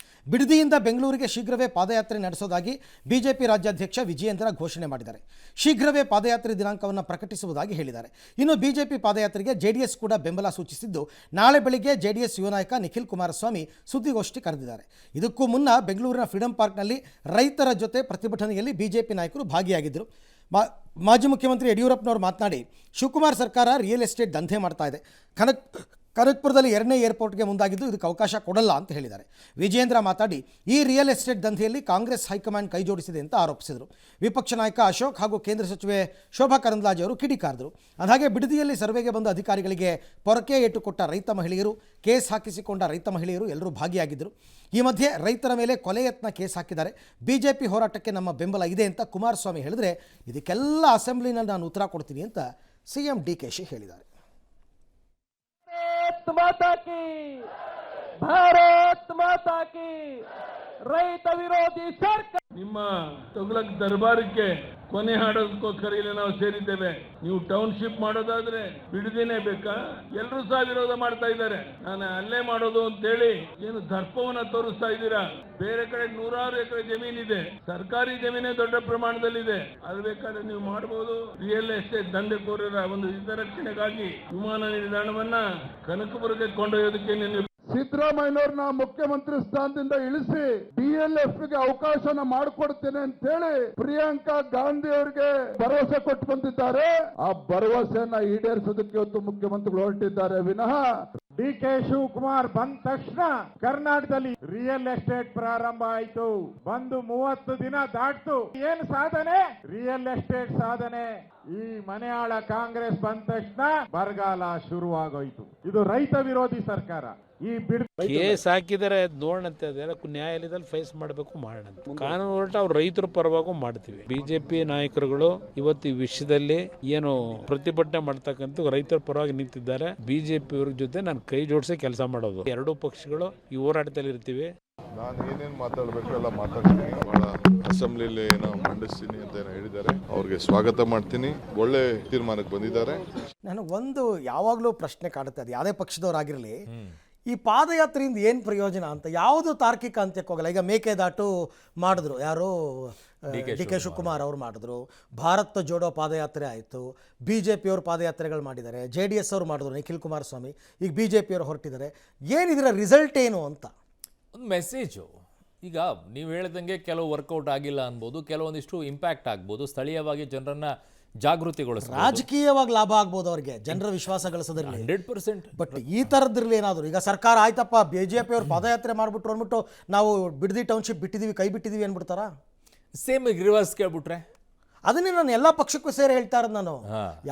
S2: ಬಿಡದಿಯಿಂದ ಬೆಂಗಳೂರಿಗೆ ಶೀಘ್ರವೇ ಪಾದಯಾತ್ರೆ ನಡೆಸೋದಾಗಿ BJP ರಾಜ್ಯಾಧ್ಯಕ್ಷ ವಿಜಯೇಂದ್ರ ಘೋಷಣೆ ಮಾಡಿದ್ದಾರೆ. ಶೀಘ್ರವೇ ಪಾದಯಾತ್ರೆ ದಿನಾಂಕವನ್ನು ಪ್ರಕಟಿಸುವುದಾಗಿ ಹೇಳಿದ್ದಾರೆ. ಇನ್ನು BJP ಪಾದಯಾತ್ರೆಗೆ JDS ಕೂಡ ಬೆಂಬಲ ಸೂಚಿಸಿದ್ದು, ನಾಳೆ ಬೆಳಿಗ್ಗೆ JDS ಯುವ ನಾಯಕ ನಿಖಿಲ್ ಕುಮಾರಸ್ವಾಮಿ ಸುದ್ದಿಗೋಷ್ಠಿ ಕರೆದಿದ್ದಾರೆ. ಇದಕ್ಕೂ ಮುನ್ನ ಬೆಂಗಳೂರಿನ ಫ್ರೀಡಂ ಪಾರ್ಕ್ನಲ್ಲಿ ರೈತರ ಜೊತೆ ಪ್ರತಿಭಟನೆಯಲ್ಲಿ BJP ನಾಯಕರು ಭಾಗಿಯಾಗಿದ್ದರು. ಮಾಜಿ ಮುಖ್ಯಮಂತ್ರಿ ಯಡಿಯೂರಪ್ಪನವರು ಮಾತನಾಡಿ, ಶಿವಕುಮಾರ್ ಸರ್ಕಾರ ರಿಯಲ್ ಎಸ್ಟೇಟ್ ದಂಧೆ ಮಾಡ್ತಾ ಇದೆ, ಕನಕಪುರದಲ್ಲಿ 2ನೇ ಏರ್ಪೋರ್ಟ್ಗೆ ಮುಂದಾಗಿದ್ದು ಇದಕ್ಕೆ ಅವಕಾಶ ಕೊಡಲ್ಲ ಅಂತ ಹೇಳಿದ್ದಾರೆ. ವಿಜೇಂದ್ರ ಮಾತಾಡಿ ಈ ರಿಯಲ್ ಎಸ್ಟೇಟ್ ದಂಧೆಯಲ್ಲಿ ಕಾಂಗ್ರೆಸ್ ಹೈಕಮಾಂಡ್ ಕೈ ಜೋಡಿಸಿದೆ ಅಂತ ಆರೋಪಿಸಿದರು. ವಿಪಕ್ಷ ನಾಯಕ ಅಶೋಕ್ ಹಾಗೂ ಕೇಂದ್ರ ಸಚಿವೆ ಶೋಭಾ ಕರಂದ್ಲಾಜೆ ಅವರು ಕಿಡಿಕಾರಿದರು. ಅದಾಗೆ ಬಿಡದಿಯಲ್ಲಿ ಸರ್ವೆಗೆ ಬಂದ ಅಧಿಕಾರಿಗಳಿಗೆ ಪೊರಕೆ ಏಟು ಕೊಟ್ಟ ರೈತ ಮಹಿಳೆಯರು, ಕೇಸ್ ಹಾಕಿಸಿಕೊಂಡ ರೈತ ಮಹಿಳೆಯರು ಎಲ್ಲರೂ ಭಾಗಿಯಾಗಿದ್ದರು. ಈ ಮಧ್ಯೆ ರೈತರ ಮೇಲೆ ಕೊಲೆ ಯತ್ನ ಕೇಸ್ ಹಾಕಿದ್ದಾರೆ. ಬಿಜೆಪಿ ಹೋರಾಟಕ್ಕೆ ನಮ್ಮ ಬೆಂಬಲ ಇದೆ ಅಂತ ಕುಮಾರಸ್ವಾಮಿ ಹೇಳಿದ್ರೆ ಇದಕ್ಕೆಲ್ಲ ಅಸೆಂಬ್ಲಿನಲ್ಲಿ ನಾನು ಉತ್ತರ ಕೊಡ್ತೀನಿ ಅಂತ ಸಿಎಂ ಡಿಕೆಶಿ ಹೇಳಿದ್ದಾರೆ.
S10: ಮಾತಾ ಕಿ ಭಾರತ್ ಮಾತಾ ಕಿ ರೈತ ವಿರೋಧಿ ಸರ್ಕಾರ. ನಿಮ್ಮ ತೊಗಲಕ್ ದರ್ಬಾರಕ್ಕೆ ಕೊನೆ ಹಾಡೋದಕ್ಕೋಸ್ಕರ ಇಲ್ಲಿ ನಾವು ಸೇರಿದ್ದೇವೆ. ನೀವು ಟೌನ್ಶಿಪ್ ಮಾಡೋದಾದ್ರೆ ಬಿಡದೇನೆ ಬೇಕಾ? ಎಲ್ಲರೂ ಸಹ ವಿರೋಧ ಮಾಡ್ತಾ ಇದ್ದಾರೆ. ನಾನು ಅಲ್ಲೇ ಮಾಡೋದು ಅಂತೇಳಿ ಏನು ದರ್ಪವನ್ನ ತೋರಿಸ್ತಾ ಇದ್ದೀರಾ? ಬೇರೆ ಕಡೆ 100 ಎಕರೆ ಜಮೀನಿದೆ, ಸರ್ಕಾರಿ ಜಮೀನೇ ದೊಡ್ಡ ಪ್ರಮಾಣದಲ್ಲಿದೆ. ಅದು ಬೇಕಾದ್ರೆ ನೀವು ಮಾಡಬಹುದು. ರಿಯಲ್ ಎಸ್ಟೇಟ್ ದಂಧೆಕೋರರ ಒಂದು ಹಿತರಕ್ಷಣೆಗಾಗಿ ವಿಮಾನ ನಿಲ್ದಾಣವನ್ನ ಕನಕಪುರಕ್ಕೆ ಕೊಂಡೊಯ್ಯೋದಕ್ಕೆ ನೀವು
S4: ಸಿದ್ದರಾಮಯ್ಯನವ್ರನ್ನ ಮುಖ್ಯಮಂತ್ರಿ ಸ್ಥಾನದಿಂದ ಇಳಿಸಿ DLF-ಗೆ ಅವಕಾಶನ ಮಾಡಿಕೊಡ್ತೇನೆ ಅಂತ ಹೇಳಿ ಪ್ರಿಯಾಂಕಾ ಗಾಂಧಿ ಅವರಿಗೆ ಭರವಸೆ ಕೊಟ್ಟು ಬಂದಿದ್ದಾರೆ. ಆ ಭರವಸೆಯನ್ನ ಈಡೇರಿಸೋದಕ್ಕೆ ಇವತ್ತು ಮುಖ್ಯಮಂತ್ರಿಗಳು ಹೊರಟಿದ್ದಾರೆ ವಿನಃ
S11: DK ಶಿವಕುಮಾರ್ ಬಂದ ತಕ್ಷಣ ಕರ್ನಾಟಕದಲ್ಲಿ ರಿಯಲ್ ಎಸ್ಟೇಟ್ ಪ್ರಾರಂಭ ಆಯಿತು. ಬಂದು 30 ದಿನ ದಾಟ್ತು. ಏನು ಸಾಧನೆ? ರಿಯಲ್ ಎಸ್ಟೇಟ್ ಸಾಧನೆ. ಈ ಮನೆಯಾಳ ಕಾಂಗ್ರೆಸ್ ಬಂದ ತಕ್ಷಣ ಬರಗಾಲ ಶುರುವಾಗೋಯ್ತು. ಇದು ರೈತ ವಿರೋಧಿ ಸರ್ಕಾರ. ಈ
S9: ಕೇಸ್ ಹಾಕಿದರೆ ನೋಡಂತೆ ಅದೆಲ್ಲ ನ್ಯಾಯಾಲಯದಲ್ಲಿ ಫೇಸ್ ಮಾಡಬೇಕು, ಮಾಡೋಣ. ಕಾನೂನು ಹೋರಾಟ ಅವ್ರು ರೈತರ ಪರವಾಗೂ ಮಾಡ್ತೀವಿ. ಬಿಜೆಪಿ ನಾಯಕರುಗಳು ಇವತ್ತು ಈ ವಿಷಯದಲ್ಲಿ ಏನು ಪ್ರತಿಭಟನೆ ಮಾಡ್ತಕ್ಕಂಥ ರೈತರ ಪರವಾಗಿ ನಿಂತಿದ್ದಾರೆ. ಬಿಜೆಪಿ ಅವ್ರ ಜೊತೆ ನಾನು ಕೈ ಜೋಡಿಸಿ ಕೆಲಸ ಮಾಡೋದು. ಎರಡೂ ಪಕ್ಷಗಳು ಈ ಹೋರಾಟದಲ್ಲಿ ಇರ್ತೀವಿ.
S3: ನಾನು ಏನೇನು ಮಾತಾಡಬೇಕು ಎಲ್ಲ ಮಾತಾಡ್ತೀನಿ. ಭಾಳ ಅಸೆಂಬ್ಲಿಲಿ ಏನೋ ಮಂಡಿಸ್ತೀನಿ ಅಂತ ಏನೋ ಹೇಳಿದ್ದಾರೆ. ಅವ್ರಿಗೆ ಸ್ವಾಗತ ಮಾಡ್ತೀನಿ. ಒಳ್ಳೆ ತೀರ್ಮಾನಕ್ಕೆ ಬಂದಿದ್ದಾರೆ.
S2: ನನಗೊಂದು ಯಾವಾಗಲೂ ಪ್ರಶ್ನೆ ಕಾಡುತ್ತೆ, ಅದು ಯಾವುದೇ ಪಕ್ಷದವರಾಗಿರಲಿ, ಈ ಪಾದಯಾತ್ರೆಯಿಂದ ಏನು ಪ್ರಯೋಜನ ಅಂತ. ಯಾವುದು ತಾರ್ಕಿಕ ಅಂತ್ಯಕ್ಕೆ ಹೋಗಲ್ಲ. ಈಗ ಮೇಕೆದಾಟು ಮಾಡಿದ್ರು, ಯಾರು ಡಿ ಕೆ ಶಿವಕುಮಾರ್ ಅವರು ಮಾಡಿದ್ರು. ಭಾರತ್ ಜೋಡೋ ಪಾದಯಾತ್ರೆ ಆಯಿತು. BJP ಅವರು ಪಾದಯಾತ್ರೆಗಳು ಮಾಡಿದ್ದಾರೆ. JDS ಅವರು ಮಾಡಿದ್ರು, ನಿಖಿಲ್ ಕುಮಾರಸ್ವಾಮಿ. ಈಗ BJP ಅವರು ಹೊರಟಿದ್ದಾರೆ. ಏನಿದರ ರಿಸಲ್ಟ್ ಏನು ಅಂತ
S1: ಒಂದು ಮೆಸೇಜು. ಈಗ ನೀವು ಹೇಳ್ದಂಗೆ ಕೆಲವು ವರ್ಕೌಟ್ ಆಗಿಲ್ಲ ಅನ್ಬೋದು, ಕೆಲವೊಂದಿಷ್ಟು ಇಂಪ್ಯಾಕ್ಟ್ ಆಗ್ಬೋದು, ಸ್ಥಳೀಯವಾಗಿ ಜನರನ್ನ ಜಾಗೃತಿಗೊಳಿಸ್ಬೋದು,
S2: ರಾಜಕೀಯವಾಗಿ ಲಾಭ ಆಗ್ಬೋದು ಅವ್ರಿಗೆ, ಜನರ ವಿಶ್ವಾಸ ಗಳಿಸೋದ್ರಲ್ಲಿ
S1: 100%.
S2: ಬಟ್ ಈ ಥರದ್ರಲ್ಲಿ ಏನಾದರೂ ಈಗ ಸರ್ಕಾರ ಆಯ್ತಪ್ಪ BJP ಅವರು ಪಾದಯಾತ್ರೆ ಮಾಡಿಬಿಟ್ರು ಅಂದ್ಬಿಟ್ಟು ನಾವು ಬಿಡದಿ ಟೌನ್ಶಿಪ್ ಬಿಟ್ಟಿದ್ದೀವಿ, ಕೈ ಬಿಟ್ಟಿದ್ದೀವಿ ಅಂದ್ಬಿಡ್ತಾರಾ?
S1: ಸೇಮ್ ರಿವರ್ಸ್ ಕೇಳ್ಬಿಟ್ರೆ
S2: ಅದನ್ನೇ ನಾನು ಎಲ್ಲ ಪಕ್ಷಕ್ಕೂ ಸೇರಿ ಹೇಳ್ತಾ ಇರೋದು. ನಾನು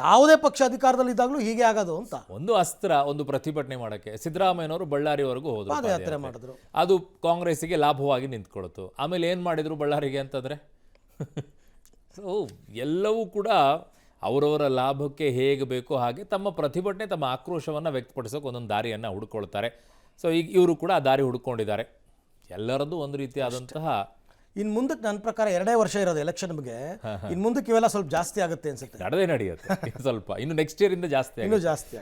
S2: ಯಾವುದೇ ಪಕ್ಷ ಅಧಿಕಾರದಲ್ಲಿ ಇದ್ದಾಗಲೂ ಹೀಗೆ ಆಗೋದು ಅಂತ.
S1: ಒಂದು ಅಸ್ತ್ರ, ಒಂದು ಪ್ರತಿಭಟನೆ ಮಾಡೋಕ್ಕೆ ಸಿದ್ದರಾಮಯ್ಯನವರು ಬಳ್ಳಾರಿವರೆಗೂ ಹೋದ್ರು,
S2: ಪಾದಯಾತ್ರೆ ಮಾಡಿದ್ರು.
S1: ಅದು ಕಾಂಗ್ರೆಸ್ಸಿಗೆ ಲಾಭವಾಗಿ ನಿಂತ್ಕೊಳ್ತು. ಆಮೇಲೆ ಏನು ಮಾಡಿದ್ರು ಬಳ್ಳಾರಿಗೆ ಅಂತಂದರೆ ಸೊ ಎಲ್ಲವೂ ಕೂಡ ಅವರವರ ಲಾಭಕ್ಕೆ ಹೇಗೆ ಬೇಕೋ ಹಾಗೆ ತಮ್ಮ ಪ್ರತಿಭಟನೆ, ತಮ್ಮ ಆಕ್ರೋಶವನ್ನು ವ್ಯಕ್ತಪಡಿಸೋಕೆ ಒಂದೊಂದು ದಾರಿಯನ್ನು ಹುಡ್ಕೊಳ್ತಾರೆ. ಸೊ ಈಗ ಇವರು ಕೂಡ ಆ ದಾರಿ ಹುಡ್ಕೊಂಡಿದ್ದಾರೆ. ಎಲ್ಲರದ್ದು ಒಂದು ರೀತಿಯಾದಂತಹ
S2: ಇನ್ನು ಮುಂದಕ್ಕೆ ನನ್ನ ಪ್ರಕಾರ 2 ವರ್ಷ ಇರೋದು ಎಲೆಕ್ಷನ್ ಬಗ್ಗೆ. ಇನ್ನು ಮುಂದಕ್ಕೆ ಇವೆಲ್ಲ ಸ್ವಲ್ಪ ಜಾಸ್ತಿ ಆಗುತ್ತೆ ಅನ್ಸುತ್ತೆ.
S1: ನಡೆಯುತ್ತೆ ಸ್ವಲ್ಪ. ಇನ್ನು ನೆಕ್ಸ್ಟ್ ಇಯರ್ ಇಂದ ಜಾಸ್ತಿ
S2: ಇನ್ನೂ ಜಾಸ್ತಿ ಆಗುತ್ತೆ.